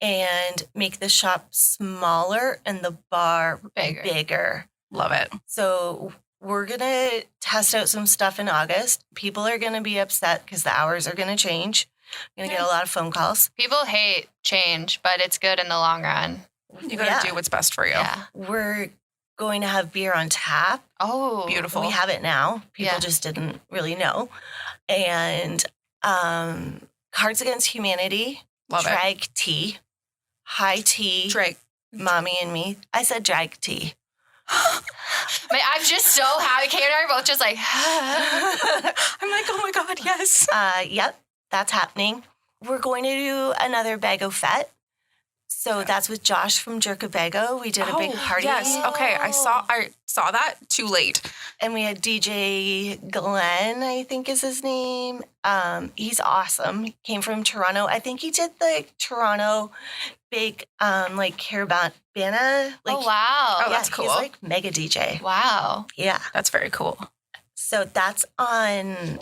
and make the shop smaller and the bar bigger. Love it. So we're going to test out some stuff in August. People are going to be upset because the hours are going to change. I'm going to get a lot of phone calls. People hate change, but it's good in the long run. You got to do what's best for you. Yeah. We're going to have beer on tap. Oh, Beautiful. We have it now. People Yeah. just didn't really know. And Cards Against Humanity, Love it. drag tea, high tea, Drake. mommy and me. I said drag tea. I'm just so happy. Kate and I are both just like, I'm like, oh my God, yes. Yep, that's happening. We're going to do another Bago Fete. So that's with Josh from Jerkabago. We did a big party. Yes. Okay. I saw that too late. And we had DJ Glenn, I think is his name. He's awesome. He came from Toronto. I think he did the Toronto big Carabana. oh, wow. Oh, that's cool. He's like mega DJ. Wow. Yeah. That's very cool. So that's the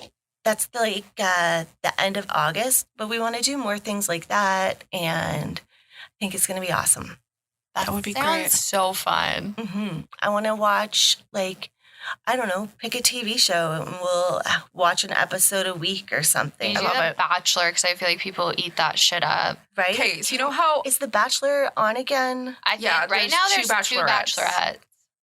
end of August, but we want to do more things like that, and I think it's going to be awesome. That would be Sounds great. so fun. Mm-hmm. I want to watch, I don't know, pick a TV show and we'll watch an episode a week or something. You do love The it. Bachelor, because I feel like people eat that shit up. Right? Okay, so you know how Is The Bachelor on again? I think Yeah, right there's now two there's two bachelorettes. bachelorettes.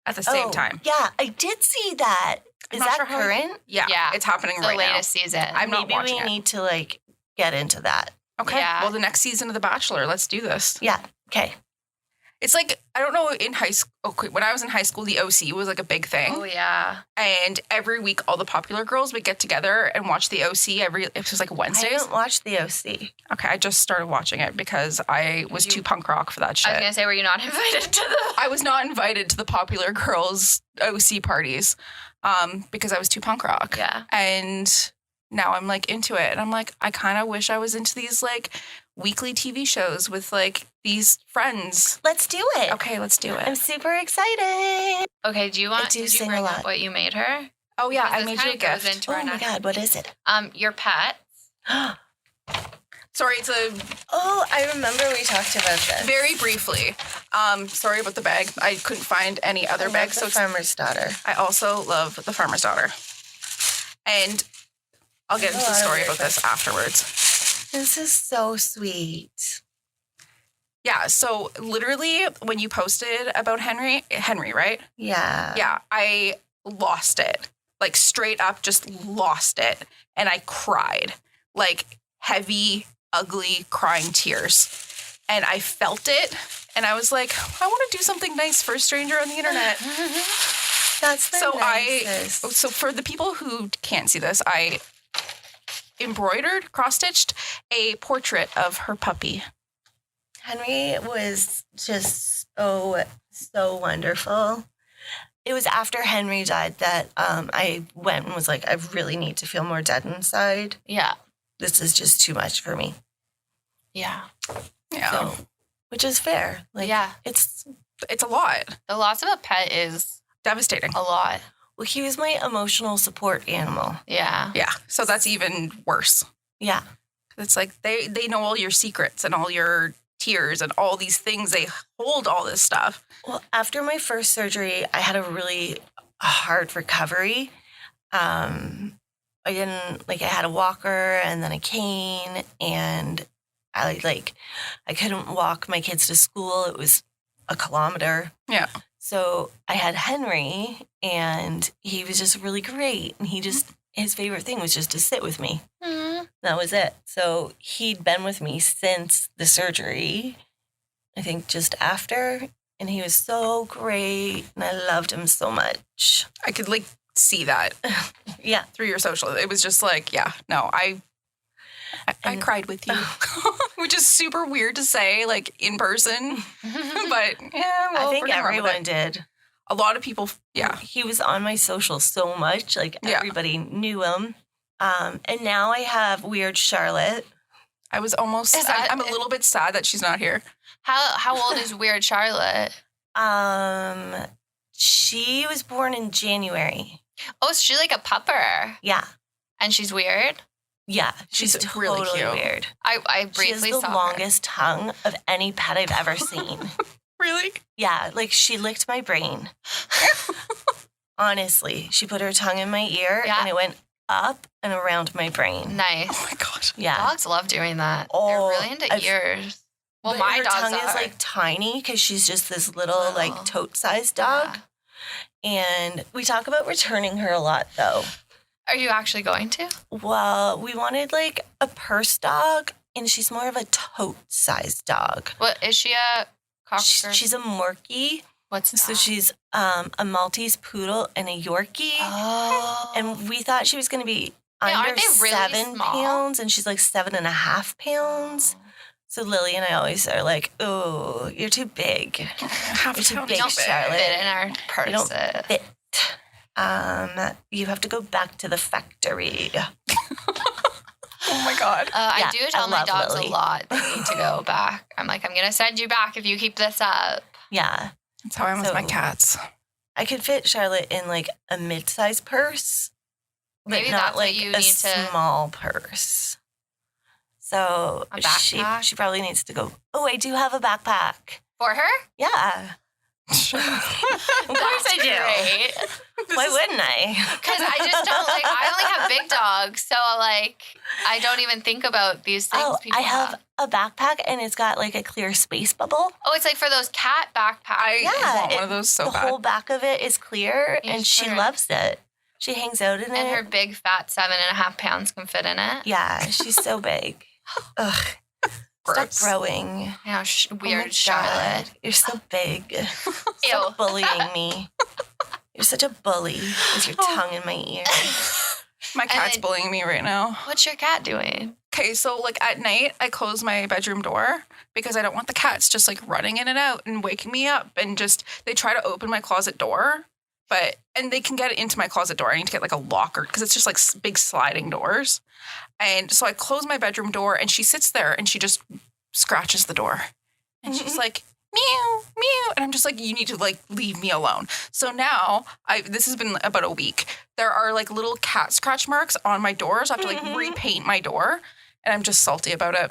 at the same time. Yeah, I did see that. I'm Is not that sure how- current? Yeah, it's happening the right now. latest season. I'm not Maybe watching we it. need to like get into that. Okay. Yeah. Well, the next season of The Bachelor, let's do this. Yeah. Okay. It's like, I don't know, in high school, when I was in high school, the OC was like a big thing. Oh, yeah. And every week, all the popular girls would get together and watch the OC it was like I Wednesdays. haven't watched the OC. Okay, I just started watching it because I was too punk rock for that I was shit. going to say, were you not invited to the... I was not invited to the popular girls OC parties because I was too punk rock. Yeah. And now I'm like into it. And I'm like, I kind of wish I was into these like weekly TV shows with like these friends. Let's do it. Okay, let's do I'm it. super excited. Okay, did you sing a bring lot. up what you made her? Oh yeah, I Because made this you a kinda goes gift. into Oh our my next... God, what is it? Your pet. Sorry, it's a Oh, I remember we talked about this. very briefly. Sorry about the bag. I couldn't find any other I love bags. the So farmer's daughter. I also love The Farmer's Daughter. And I'll get into the story about this afterwards. This is so sweet. Yeah, so literally when you posted about Henry, right? Yeah. Yeah, I lost it. Like straight up just lost it. And I cried. Like heavy, ugly crying tears. And I felt it. And I was like, I want to do something nice for a stranger on the internet. That's the nicest. So for the people who can't see this, I embroidered, cross-stitched a portrait of her puppy. Henry was just so wonderful. It was after Henry died that I went and was like, I really need to feel more dead inside. Yeah. This is just too much for me. Yeah. Yeah. So, which is fair. Like, Yeah. it's, It's a lot. The loss of a pet is Devastating. a lot. well, he was my emotional support animal. Yeah. Yeah. So that's even worse. Yeah. It's like they know all your secrets and all your tears and all these things. They hold all this stuff. Well, after my first surgery, I had a really hard recovery. I had a walker and then a cane, and I couldn't walk my kids to school. It was a kilometer. Yeah. So I had Henry, and he was just really great. And his favorite thing was just to sit with me. Mm. That was it. So he'd been with me since the surgery, I think just after. And he was so great. And I loved him so much. I could like see that Yeah. through your social. It was just like, yeah, no, I cried with you, which is super weird to say like in person. But yeah, well, I think we're gonna run with everyone it. did. A lot of people, yeah. He was on my social so much. Like Yeah. everybody knew him. And now I have Weird Charlotte. I was almost, Is that- I'm a little bit sad that she's not here. How old is Weird Charlotte? She was born in January. Oh, is she like a pupper? Yeah. And she's weird? Yeah. She's She's really totally cute. weird. I She has briefly the saw her. longest tongue of any pet I've ever seen. Really? Yeah, like she licked my brain. Honestly, she put her tongue in my ear Yeah. and it went up and around my brain. Nice. Oh my God. Yeah. Dogs love doing that. Oh, They're really into I've- ears. Well, But my her dogs tongue are. is like tiny because she's just this little Little. like tote-sized dog. And we talk about returning her a lot though. Are you actually going to? Well, we wanted like a purse dog, and she's more of a tote-sized dog. What is she a cocker? She's a Morkie, What's that? so she's a Maltese poodle and a Yorkie. Oh. And we thought she was going to be Yeah, under aren't they really 7 small? pounds, and she's like 7.5 pounds. So Lily and I always are like, "Oh, you're too big. Half You're too town big, is big. Charlotte. fit in our You don't purses. fit. You have to go back to the factory." Oh my God. I Yeah, do tell I my love dogs Lily. a lot they need to go back. I'm like, I'm going to send you back if you keep this up. Yeah, That's how I am with my So- cats. I could fit Charlotte in like a mid-sized purse, but Maybe not that's what like you a need to- small purse. So A backpack? she probably needs to go. Oh, I do have a backpack. For her? Yeah. Of course I do. Why wouldn't I? Because I just don't I only have big dogs, so I don't even think about these things. Oh, people I have a backpack and it's got like a clear space bubble. Oh, it's like for those cat backpacks. I want one of those so the bad. The whole back of it is clear and she loves it. She hangs out in it. And her big fat 7.5 pounds can fit in it. Yeah, she's so big. Ugh. Gross. Stop growing. Yeah, weird oh Charlotte. You're so big. Ew. Stop bullying me. You're such a bully with your tongue in my ear. My cat's bullying me right now. What's your cat doing? Okay, so at night, I close my bedroom door because I don't want the cats just running in and out and waking me up. And they try to open my closet door, and they can get into my closet door. I need to get a locker because it's just big sliding doors. And so I close my bedroom door and she sits there and she just scratches the door. And she's like, meow, meow. And I'm just you need to leave me alone. So now this has been about a week. There are little cat scratch marks on my doors. I have to repaint my door. And I'm just salty about it.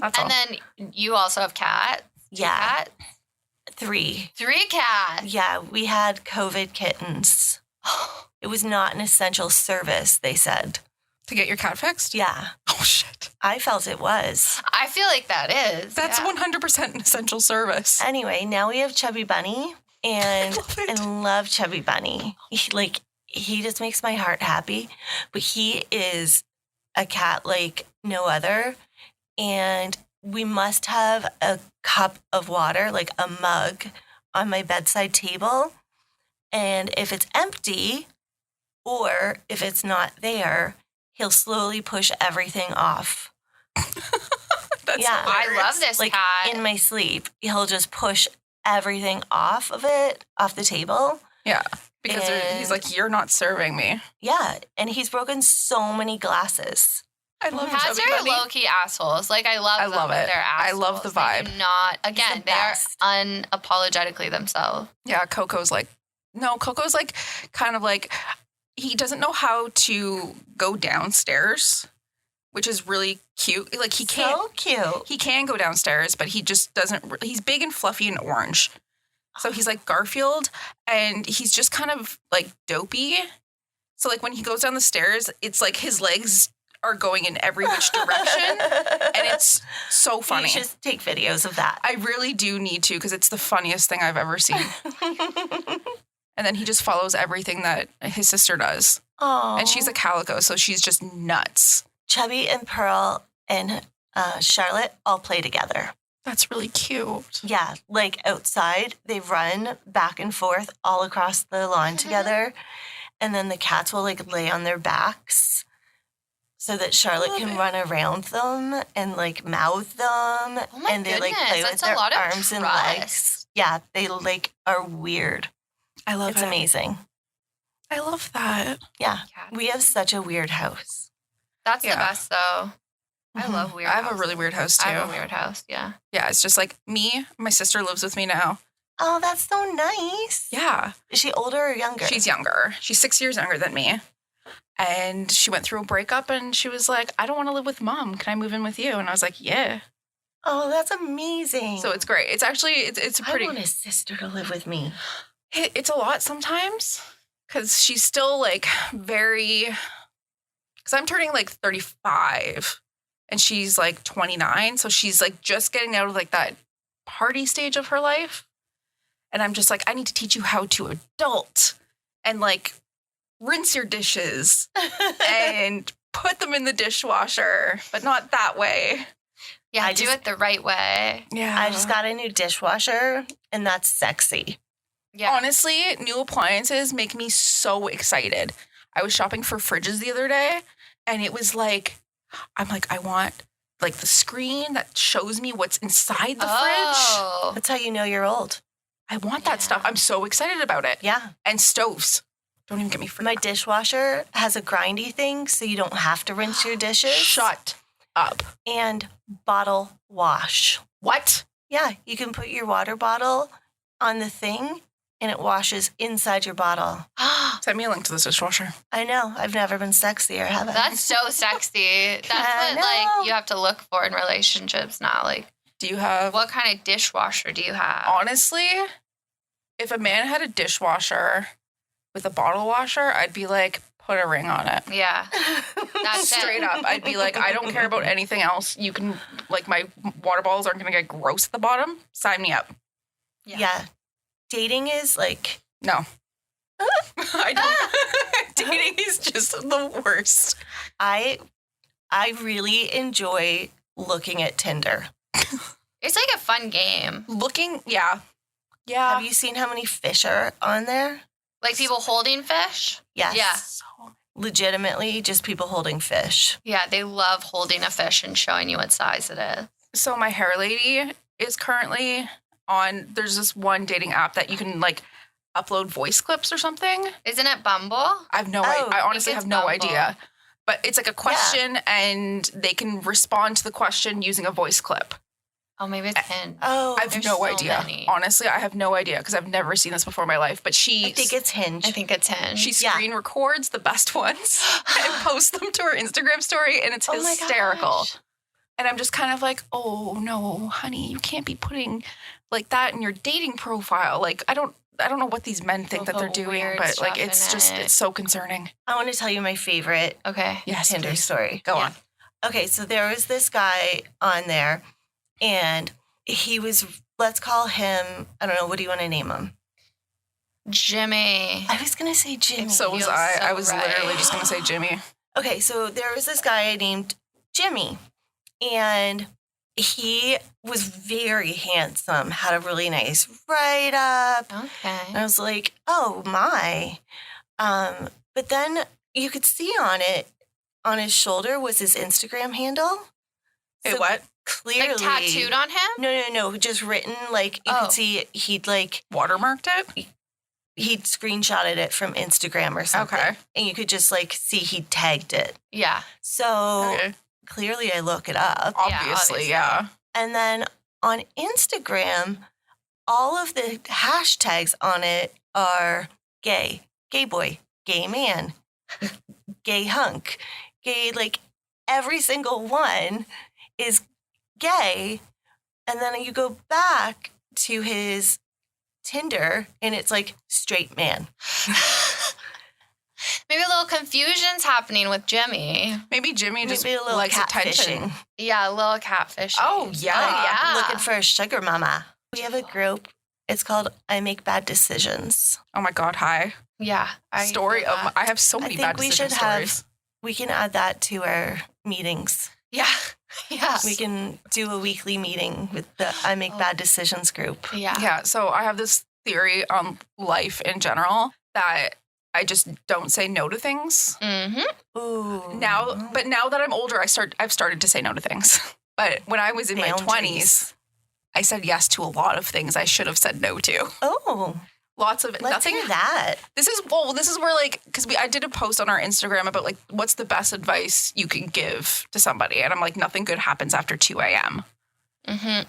That's all. And then you also have cats. Yeah. Cat? 3. 3 cats. Yeah, we had COVID kittens. It was not an essential service, they said. To get your cat fixed? Yeah. Oh, shit. I felt it was. I feel like that is. That's 100% an essential service. Anyway, now we have Chubby Bunny, and I love Chubby Bunny. He just makes my heart happy, but he is a cat like no other, and we must have a cup of water, a mug, on my bedside table, and if it's empty or if it's not there, he'll slowly push everything off. That's I love this cat. In my sleep, he'll just push everything off the table. Yeah, because he's you're not serving me. Yeah, and he's broken so many glasses. I love Cats Chubby are Bunny. low-key assholes. I love them. love it. They're assholes. I love the vibe. They do not, again, the they are best. unapologetically themselves. Yeah, Coco's Coco's kind of he doesn't know how to go downstairs, which is really cute. He can't. So cute. He can go downstairs, but he just doesn't. He's big and fluffy and orange. So he's like Garfield, and he's just kind of dopey. So when he goes down the stairs, it's his legs are going in every which direction, and it's so funny. You should take videos of that. I really do need to because it's the funniest thing I've ever seen. And then he just follows everything that his sister does. Oh, And she's a calico, so she's just nuts. Chubby and Pearl and Charlotte all play together. That's really cute. Yeah, outside, they run back and forth all across the lawn together. And then the cats will lay on their backs so that Charlotte can run around them and mouth them. Oh my and they goodness, play with that's a their lot of arms and trust. legs. Yeah, they are weird. I love It's it. amazing. I love that. Yeah, Cats. we have such a weird house. That's the Yeah. best, though. I Mhm. love weird I have a houses. really weird house, too. I have a weird house, yeah. Yeah, it's just me. My sister lives with me now. Oh, that's so nice. Yeah. Is she older or younger? She's younger. She's 6 years younger than me. And she went through a breakup and she was like, I don't want to live with mom. Can I move in with you? And I was like, yeah. Oh, that's amazing. So it's great. It's actually, it's a pretty, I want a sister to live with me. it's a lot sometimes because she's still very, because I'm turning 35 and she's 29. So she's just getting out of that party stage of her life. And I'm just I need to teach you how to adult and rinse your dishes and put them in the dishwasher, but not that way. Yeah, I do just- it the right way. Yeah. I just got a new dishwasher, and that's sexy. Yeah. Honestly, new appliances make me so excited. I was shopping for fridges the other day, and it was I'm I want the screen that shows me what's inside the fridge. Oh. That's how you know you're old. I want that stuff. I'm so excited about it. Yeah. And stoves. Don't even get me free. My dishwasher has a grindy thing, so you don't have to rinse your dishes. Shut up. And bottle wash. What? Yeah, you can put your water bottle on the thing, and it washes inside your bottle. Send me a link to this dishwasher. I know. I've never been sexier, have I? That's so sexy. That's I what know. you have to look for in relationships, not Do you have... What kind of dishwasher do you have? Honestly, if a man had a dishwasher with a bottle washer, I'd be like, put a ring on it. Yeah. That's Straight it. up. I'd be like, I don't care about anything else. You can, like, my water bottles aren't going to get gross at the bottom. Sign me up. Yeah. Dating is like... No. I don't. Dating is just the worst. I really enjoy looking at Tinder. It's like a fun game. Yeah. Have you seen how many fish are on there? Like people holding fish? Yes. Yeah. Legitimately, just people holding fish. Yeah, they love holding a fish and showing you what size it is. So my hair lady is currently on, there's this one dating app that you can, like, upload voice clips or something. Isn't it Bumble? I honestly it's have no Bumble. idea. But it's like a question and they can respond to the question using a voice clip. Oh, maybe it's Hinge. Oh, I have There's no so idea. many. Honestly, I have no idea because I've never seen this before in my life. But I think it's Hinge. I think it's Hinge. she screen records the best ones and posts them to her Instagram story, and it's Oh my hysterical. gosh. And I'm just kind of like, oh no, honey, you can't be putting like that in your dating profile. Like, I don't know what these men think that they're Put doing, weird but like, stuff it's in just, it. it's so concerning. I want to tell you my favorite Okay. Yes, Tinder please. story. Go on. Okay, so there was this guy on there, and he was, let's call him, I don't know, what do you want to name him? Jimmy. I was going to say Jimmy. So was feels I. so I was right. literally just going to say Jimmy. Okay, so there was this guy named Jimmy, and he was very handsome, had a really nice write-up. And Okay. I was like, oh my. But then you could see on it, on his shoulder was his Instagram handle. Hey, So what? Clearly. Like tattooed on him? No, just written, like, you Oh. could see he'd Watermarked it? he'd screenshotted it from Instagram or something. Okay. And you could just, like, see he tagged it. Yeah. So Okay. clearly I look it up. Obviously, yeah. And then on Instagram, all of the hashtags on it are gay boy, gay man, gay hunk, gay, like every single one is gay. And then you go back to his Tinder and it's like straight man. Maybe a little confusion's happening with Jimmy. Maybe Jimmy just Maybe a little likes attention. catfishing. Yeah, a little catfish. Oh, yeah. Looking for a sugar mama. We have a group. It's called I Make Bad Decisions. Oh my God, hi. Yeah. I I have so many think bad we decision should have- stories. We can add that to our meetings. Yeah. Yeah. We can do a weekly meeting with the I Make Bad Decisions group. Yeah. Yeah, so I have this theory on life in general that I just don't say no to things. Mm-hmm. Ooh. Now that I'm older, I've started to say no to things. But when I was in my Boundaries. 20s, I said yes to a lot of things I should have said no to. Oh, Lots of let's nothing. hear that. This is where, like, because I did a post on our Instagram about, like, what's the best advice you can give to somebody, and I'm like, nothing good happens after 2 a.m. Mm-hmm.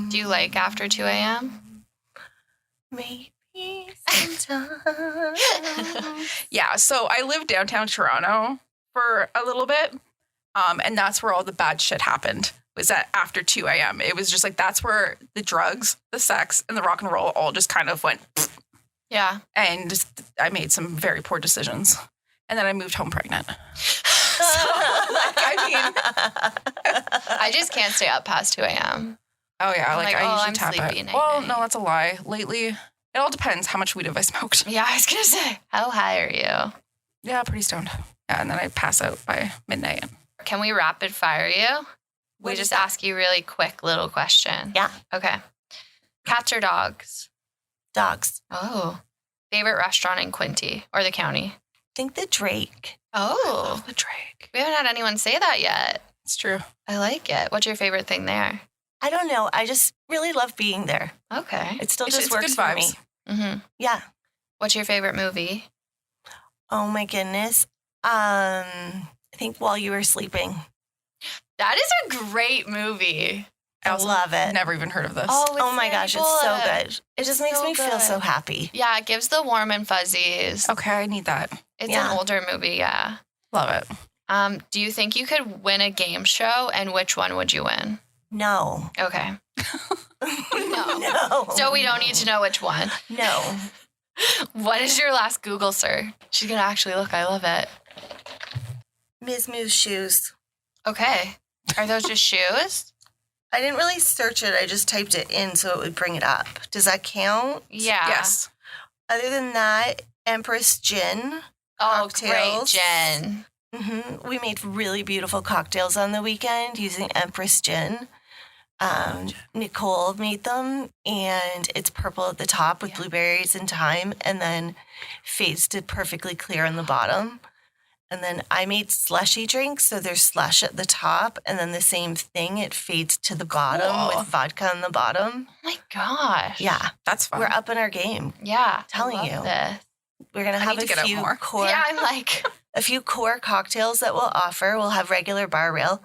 Do you like after 2 a.m.? Maybe sometime. Yeah, so I lived downtown Toronto for a little bit, and that's where all the bad shit happened. Was that after 2 a.m. It was just like, that's where the drugs, the sex, and the rock and roll all just kind of went, Yeah. and just, I made some very poor decisions. And then I moved home pregnant. I just can't stay up past 2 a.m. Oh yeah, I'm like like, I oh, usually I'm tap sleepy it. night Well, night. no, that's a lie. Lately, it all depends how much weed have I smoked. Yeah, I was going to say, how high are you? Yeah, pretty stoned. Yeah, and then I pass out by midnight. Can we rapid fire you? We What is just that? ask you really quick little question. Yeah. Okay. Cats or dogs? Dogs. Oh. Favorite restaurant in Quinte or the county? Think the Drake. Oh. The Drake. We haven't had anyone say that yet. It's true. I like it. What's your favorite thing there? I don't know. I just really love being there. Okay. It still It's just good works for me. vibes. Mm-hmm. Yeah. What's your favorite movie? Oh my goodness. I think While You Were Sleeping. That is a great movie. I love it. Never even heard of this. Oh my gosh, it's so good. It just makes so me feel good. so happy. Yeah, it gives the warm and fuzzies. Okay, I need that. It's Yeah. an older movie, yeah. Love it. Do you think you could win a game show, and which one would you win? No. Okay. No. No. So we don't need to know which one. No. What is your last Google search? She's going to actually look. I love it. Ms. Moo's shoes. Okay. Are those just shoes? I didn't really search it. I just typed it in so it would bring it up. Does that count? Yeah. Yes. Other than that, Empress Gin. Oh, great, Cocktails. Jen. We made really beautiful cocktails on the weekend using Empress Gin. Nicole made them, and it's purple at the top with blueberries and thyme, and then fades to perfectly clear on the bottom. And then I made slushy drinks, so there's slush at the top, and then the same thing, it fades to the bottom with vodka on the bottom. Oh my gosh. Yeah, That's fun. we're up in our game. Yeah. Telling I you. love this. We're gonna have need to get a out few more. core, Yeah, I'm like, a few core cocktails that we'll offer. We'll have regular bar rail,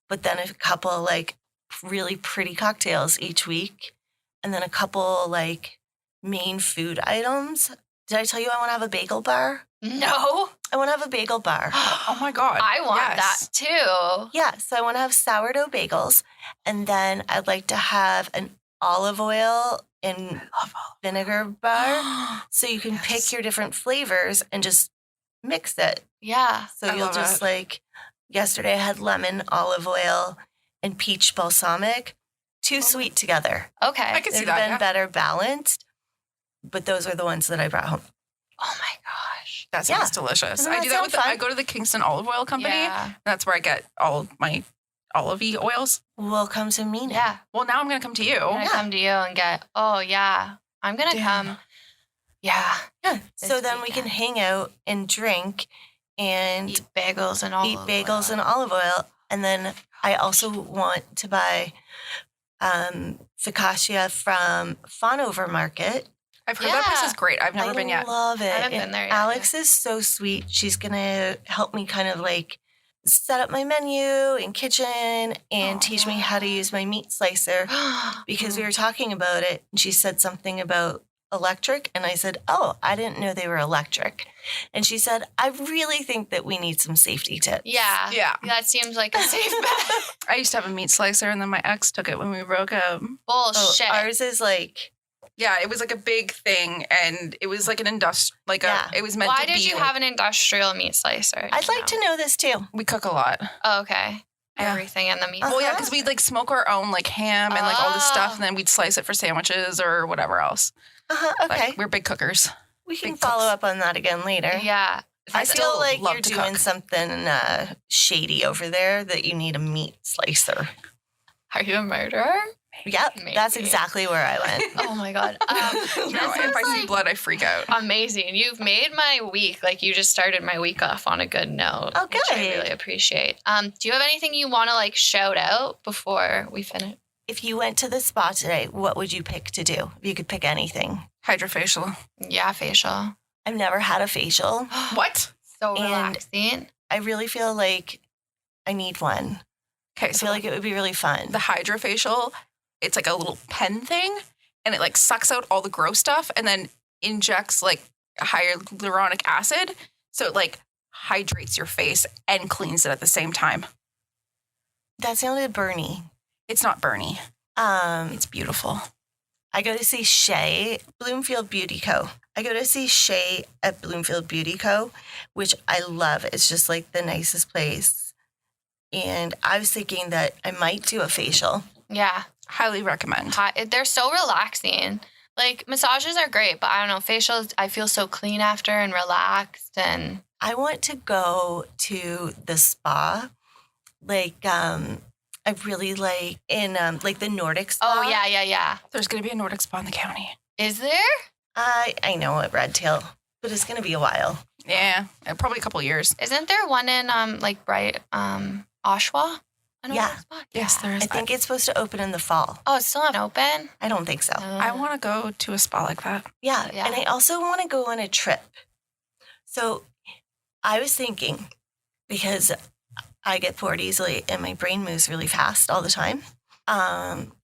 but then a couple like really pretty cocktails each week, and then a couple like main food items. Did I tell you I want to have a bagel bar? no. I want to have a bagel bar. Oh my God. I want Yes. that too. Yeah, so I want to have sourdough bagels, and then I'd like to have an olive oil and vinegar bar, so you can pick Yes. your different flavors and just mix it. Yeah. So I you'll love just it. like, yesterday I had lemon, olive oil, and peach balsamic. Too sweet together. Okay. I can see They've that. been Yeah. better balanced, but those are the ones that I brought home. Oh my gosh. That sounds Yeah. delicious. Doesn't I that do that sound with fun? I go to the Kingston Olive Oil Company. Yeah. That's where I get all of my olive-y oils. Will come to me now. Yeah. Well, now I'm going to come to you. I'm going to come to you and get, oh yeah. I'm going to Damn. come. Yeah. Yeah. So This then we can weekend. hang out and drink and Eat bagels and all. eat bagels and olive oil. And then I also want to buy focaccia from Faunover Market. I've heard that place Yeah. is great. I've never been yet. I love it. I haven't been And there yet, Alex is so sweet. She's going to help me kind of like set up my menu and kitchen and teach me how to use my meat slicer because we were talking about it and she said something about electric and I said, oh, I didn't know they were electric. And she said, I really think that we need some safety tips. Yeah. Yeah. That seems like a safe bet. I used to have a meat slicer, and then my ex took it when we broke up. Oh, Bullshit. ours is like, Yeah, it was like a big thing, and it was like an it was meant Why to be. did you have an industrial meat slicer? I'd like to know this too. We cook a lot. Oh, okay. Yeah. Everything in the meat. Uh-huh. Well, yeah, because we'd like smoke our own like ham and like all this stuff, Oh. and then we'd slice it for sandwiches or whatever else. Okay. Like, we're big cookers. We can big follow cooks. up on that again later. Yeah. I still feel like love you're to doing cook. something shady over there that you need a meat slicer. Are you a murderer? Yep, that's Maybe. exactly where I went. Oh my god. No, This if I is, see like, blood, I freak out. amazing. You've made my week. Like you just started my week off on a good note. Oh, Which I good. really appreciate. Do you have anything you want to like shout out before we finish? If you went to the spa today, what would you pick to do? If you could pick anything. Hydrofacial. Yeah, facial. I've never had a facial. What? So And- relaxing. I really feel like I need one. Okay, I so feel like it would be really fun. the hydrofacial, it's like a little pen thing, and it like sucks out all the gross stuff, and then injects like hyaluronic acid, so it like hydrates your face and cleans it at the same time. That sounded burny. It's not burny. It's beautiful. I go to see Shay, Bloomfield Beauty Co. I go to see Shay at Bloomfield Beauty Co., which I love. It's just like the nicest place. And I was thinking that I might do a facial. Yeah. Highly recommend. They're so relaxing. Like massages are great, but I don't know, facials, I feel so clean after and relaxed and I want to go to the spa. Like, I really like in like the Nordic spa. oh yeah. There's going to be a Nordic spa in the county. Is there? I know at Red Tail, but it's gonna be a while. Yeah, probably a couple of years. Isn't there one in like Bright Oshawa? Yeah. Yes, there is. I think it's supposed to open in the fall. Oh, it's still not open? I don't think so. I want to go to a spa like that. Yeah, Yeah. and I also want to go on a trip. So I was thinking, because I get bored easily and my brain moves really fast all the time,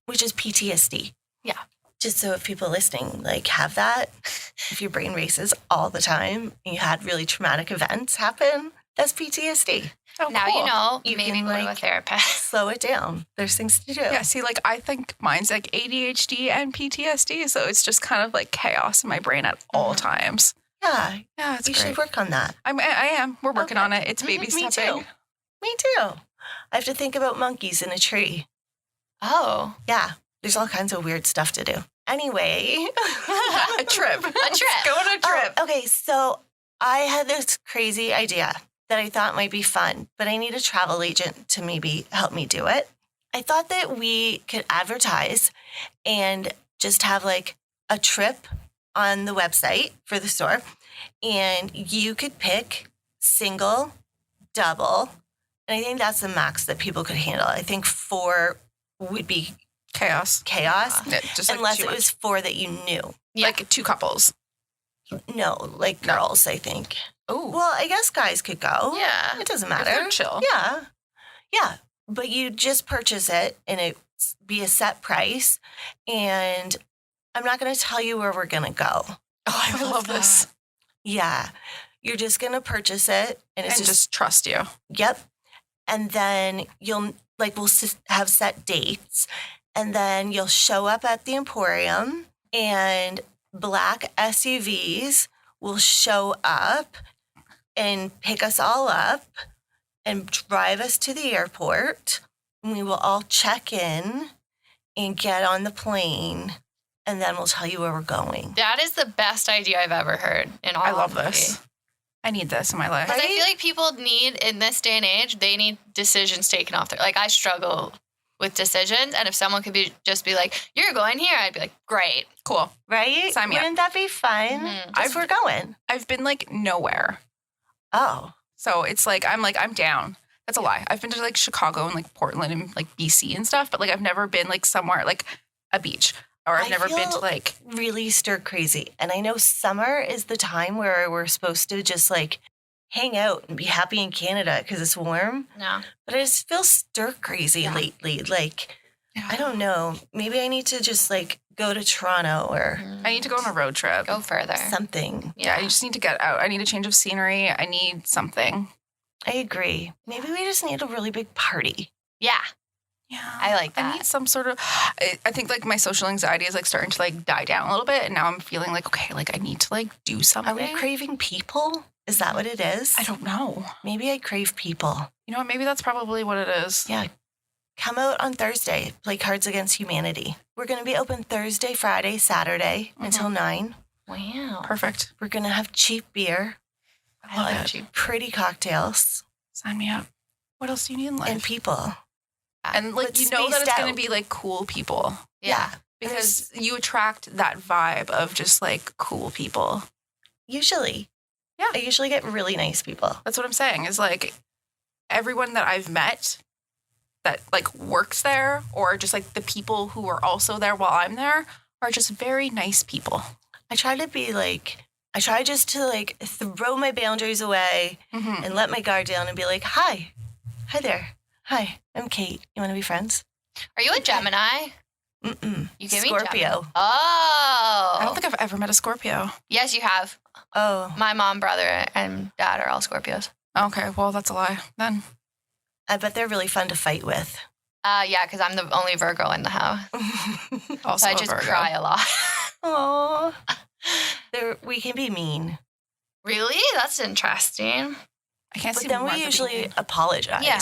which is PTSD. Yeah. Just so if people listening like have that, if your brain races all the time and you had really traumatic events happen, That's PTSD. Oh, Now cool. you know, You maybe can, go to a like, therapist. Slow it down. There's things to do. Yeah, see, like, I think mine's like ADHD and PTSD, so it's just kind of like chaos in my brain at all times. Yeah. Yeah, it's You great. should work on that. I am. We're working Okay. on it. It's baby Me stepping. too. Me too. I have to think about monkeys in a tree. Oh. Yeah. There's all kinds of weird stuff to do. Anyway. A trip. A trip. Go on a trip. Oh, okay, so I had this crazy idea that I thought might be fun, but I need a travel agent to maybe help me do it. I thought that we could advertise and just have like a trip on the website for the store, and you could pick single, double, and I think that's the max that people could handle. I think 4 would be Chaos. chaos, Yeah, just like unless too it much. was 4 that you knew. Like 2 couples. No, like girls, I think. Oh. Well, I guess guys could go. Yeah. It doesn't If matter. they're chill. Yeah. Yeah. But you just purchase it and it be a set price. And I'm not going to tell you where we're going to go. Oh, I love this. Yeah. You're just going to purchase it and it's And just trust you. yep. And then we'll have set dates. And then you'll show up at the Emporium and black SUVs will show up and pick us all up and drive us to the airport. And we will all check in and get on the plane. And then we'll tell you where we're going. That is the best idea I've ever heard in all I love honesty. this. I need this in my life. Because I feel like people need, in this day and age, they need decisions taken off their, like I struggle with decisions. And if someone could just be like, you're going here, I'd be like, great. Cool. Right? Sign me up. Wouldn't that be fun? Mhm. Just we're going. I've been like nowhere. Oh. So it's like, I'm down. That's a lie. I've been to like Chicago and like Portland and like BC and stuff, but like I've never been like somewhere like a beach, or I've never been to feel like, really stir crazy. And I know summer is the time where we're supposed to just like hang out and be happy in Canada because it's warm. No. But I just feel stir crazy lately. Like, I don't know. Maybe I need to just like go to Toronto or I need to go on a road trip. Go further. something. Yeah, I just need to get out. I need a change of scenery. I need something. I agree. Maybe we just need a really big party. Yeah. Yeah. I like I that. need some sort of, I think like my social anxiety is like starting to like die down a little bit. And now I'm feeling like, okay, like I need to like do something. Are we craving people? Is that what it is? I don't know. Maybe I crave people. You know what? Maybe that's probably what it is. Yeah. Come out on Thursday. Play Cards Against Humanity. We're going to be open Thursday, Friday, Saturday until 9. Wow. Perfect. We're going to have cheap beer, I like it. you. pretty cocktails, Sign me up. What else do you need in life? and people. And like But you know that spaced it's going out. to be like cool people Yeah. because you attract that vibe of just like cool people. Usually. Yeah. I usually get really nice people. That's what I'm saying is like everyone that I've met that like works there or just like the people who are also there while I'm there are just very nice people. I try just to like throw my boundaries away Mm-hmm. and let my guard down and be like, hi there. Hi, I'm Kate. You want to be friends? Are you a Gemini? Mm-mm. You give me Scorpio. Gemini. Oh. I don't think I've ever met a Scorpio. Yes, you have. Oh, My mom, brother, and dad are all Scorpios. Okay, well that's a lie then. I bet they're really fun to fight with. Yeah, because I'm the only Virgo in the house. Also So I a just Virgo. cry a lot. Oh, we can be mean, Really? That's interesting. I can't but see then we Martha usually being- apologize. Yeah.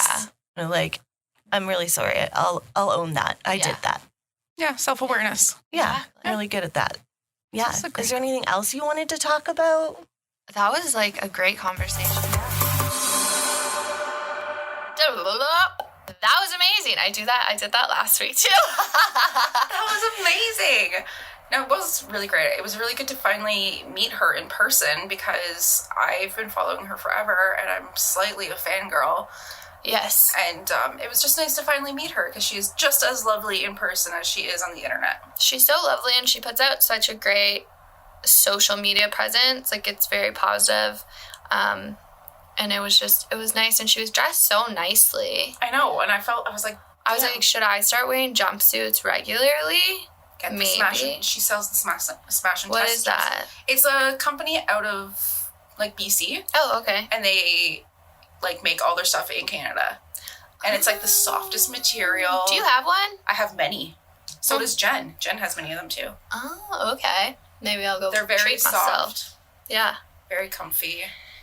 We're like, I'm really sorry. I'll own that. I Yeah. did that. Yeah, self-awareness. Yeah, Exactly. I'm really good at that. Yeah. That's a great- Is there anything else you wanted to talk about? That was like a great conversation. That was amazing. I did that last week too. That was amazing. No, it was really great. It was really good to finally meet her in person because I've been following her forever and I'm slightly a fangirl. Yes. And it was just nice to finally meet her because she is just as lovely in person as she is on the internet. She's so lovely and she puts out such a great social media presence. Like it's very positive. And it was nice and she was dressed so nicely. I know, and I was like, like, should I start wearing jumpsuits regularly? get the maybe. Smash and, she sells the Smash and What Test is that? It's a company out of like BC, Oh, okay. and they like make all their stuff in Canada. And it's like the softest material. Do you have one? I have many. So does Jen. Jen has many of them too. Oh, okay. Maybe I'll go. They're very treat soft. myself. Yeah. Very comfy.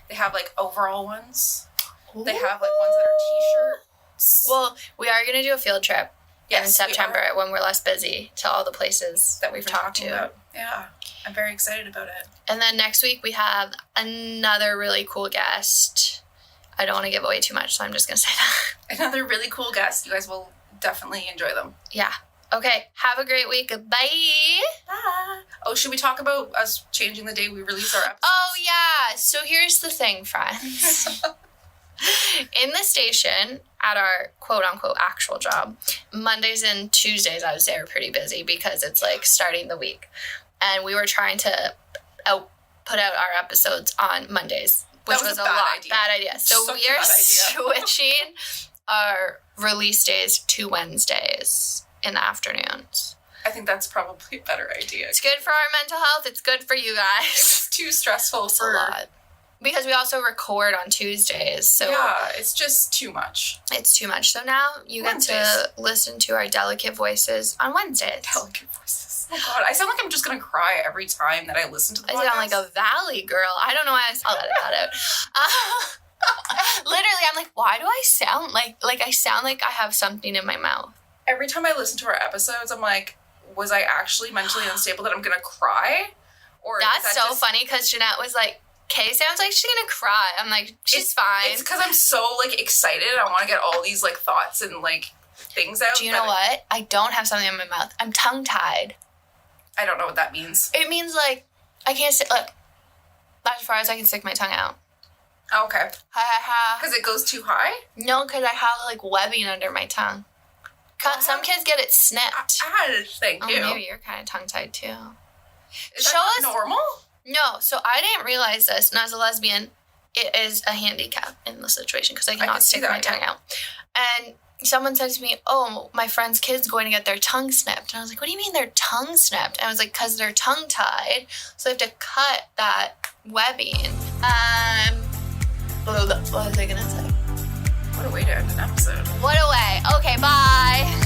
They have like overall ones. Ooh. They have like ones that are t-shirts. Well, we are going to do a field trip in Yes, September when we're less busy to all the places that we've talked talking to. about. Yeah. I'm very excited about it. And then next week we have another really cool guest. I don't want to give away too much, so I'm just going to say that. Another really cool guest. You guys will definitely enjoy them. Yeah. Okay. Have a great week. Bye. Bye. Oh, should we talk about us changing the day we release our episodes? Oh, yeah. So here's the thing, friends. In the station, at our quote-unquote actual job, Mondays and Tuesdays, I would say, are pretty busy because it's, like, starting the week. And we were trying to put out our episodes on Mondays, which was a lot. Idea. Bad idea. So we are switching our release days to Wednesdays in the afternoons. I think that's probably a better idea. It's good for our mental health. It's good for you guys. It's too stressful It's a lot. Because we also record on Tuesdays. So yeah, it's just too much. It's too much. So now you get to listen to our delicate voices on Wednesdays. Delicate voices. Oh, God. I sound like I'm just going to cry every time that I listen to the podcast. I sound like a valley girl. I don't know why I saw that out. Literally, I'm like, why do I sound like I sound like I have something in my mouth? Every time I listen to our episodes, I'm like, was I actually mentally unstable that I'm going to cry? Or That's so funny because Jeanette was like, Kay sounds like she's going to cry. I'm like, she's fine. It's because I'm so, like, excited. I want to get all these, like, thoughts and, like, things out. Do you know what? I don't have something in my mouth. I'm tongue-tied. I don't know what that means. It means, like, I can't sit, look, that's as far as I can stick my tongue out. Oh, okay. Ha. Because it goes too high? No, because I have, like, webbing under my tongue. Some kids get it snipped. I had a thing, too. Oh, maybe you're kind of tongue-tied, too. Is that not normal? No, so I didn't realize this, and as a lesbian, it is a handicap in the situation because I cannot stick my tongue out. And someone said to me, oh, my friend's kid's going to get their tongue snipped. And I was like, what do you mean their tongue snipped? And I was like, because they're tongue-tied, so they have to cut that webbing. What was I going to say? What a way to end an episode. What a way. Okay, bye.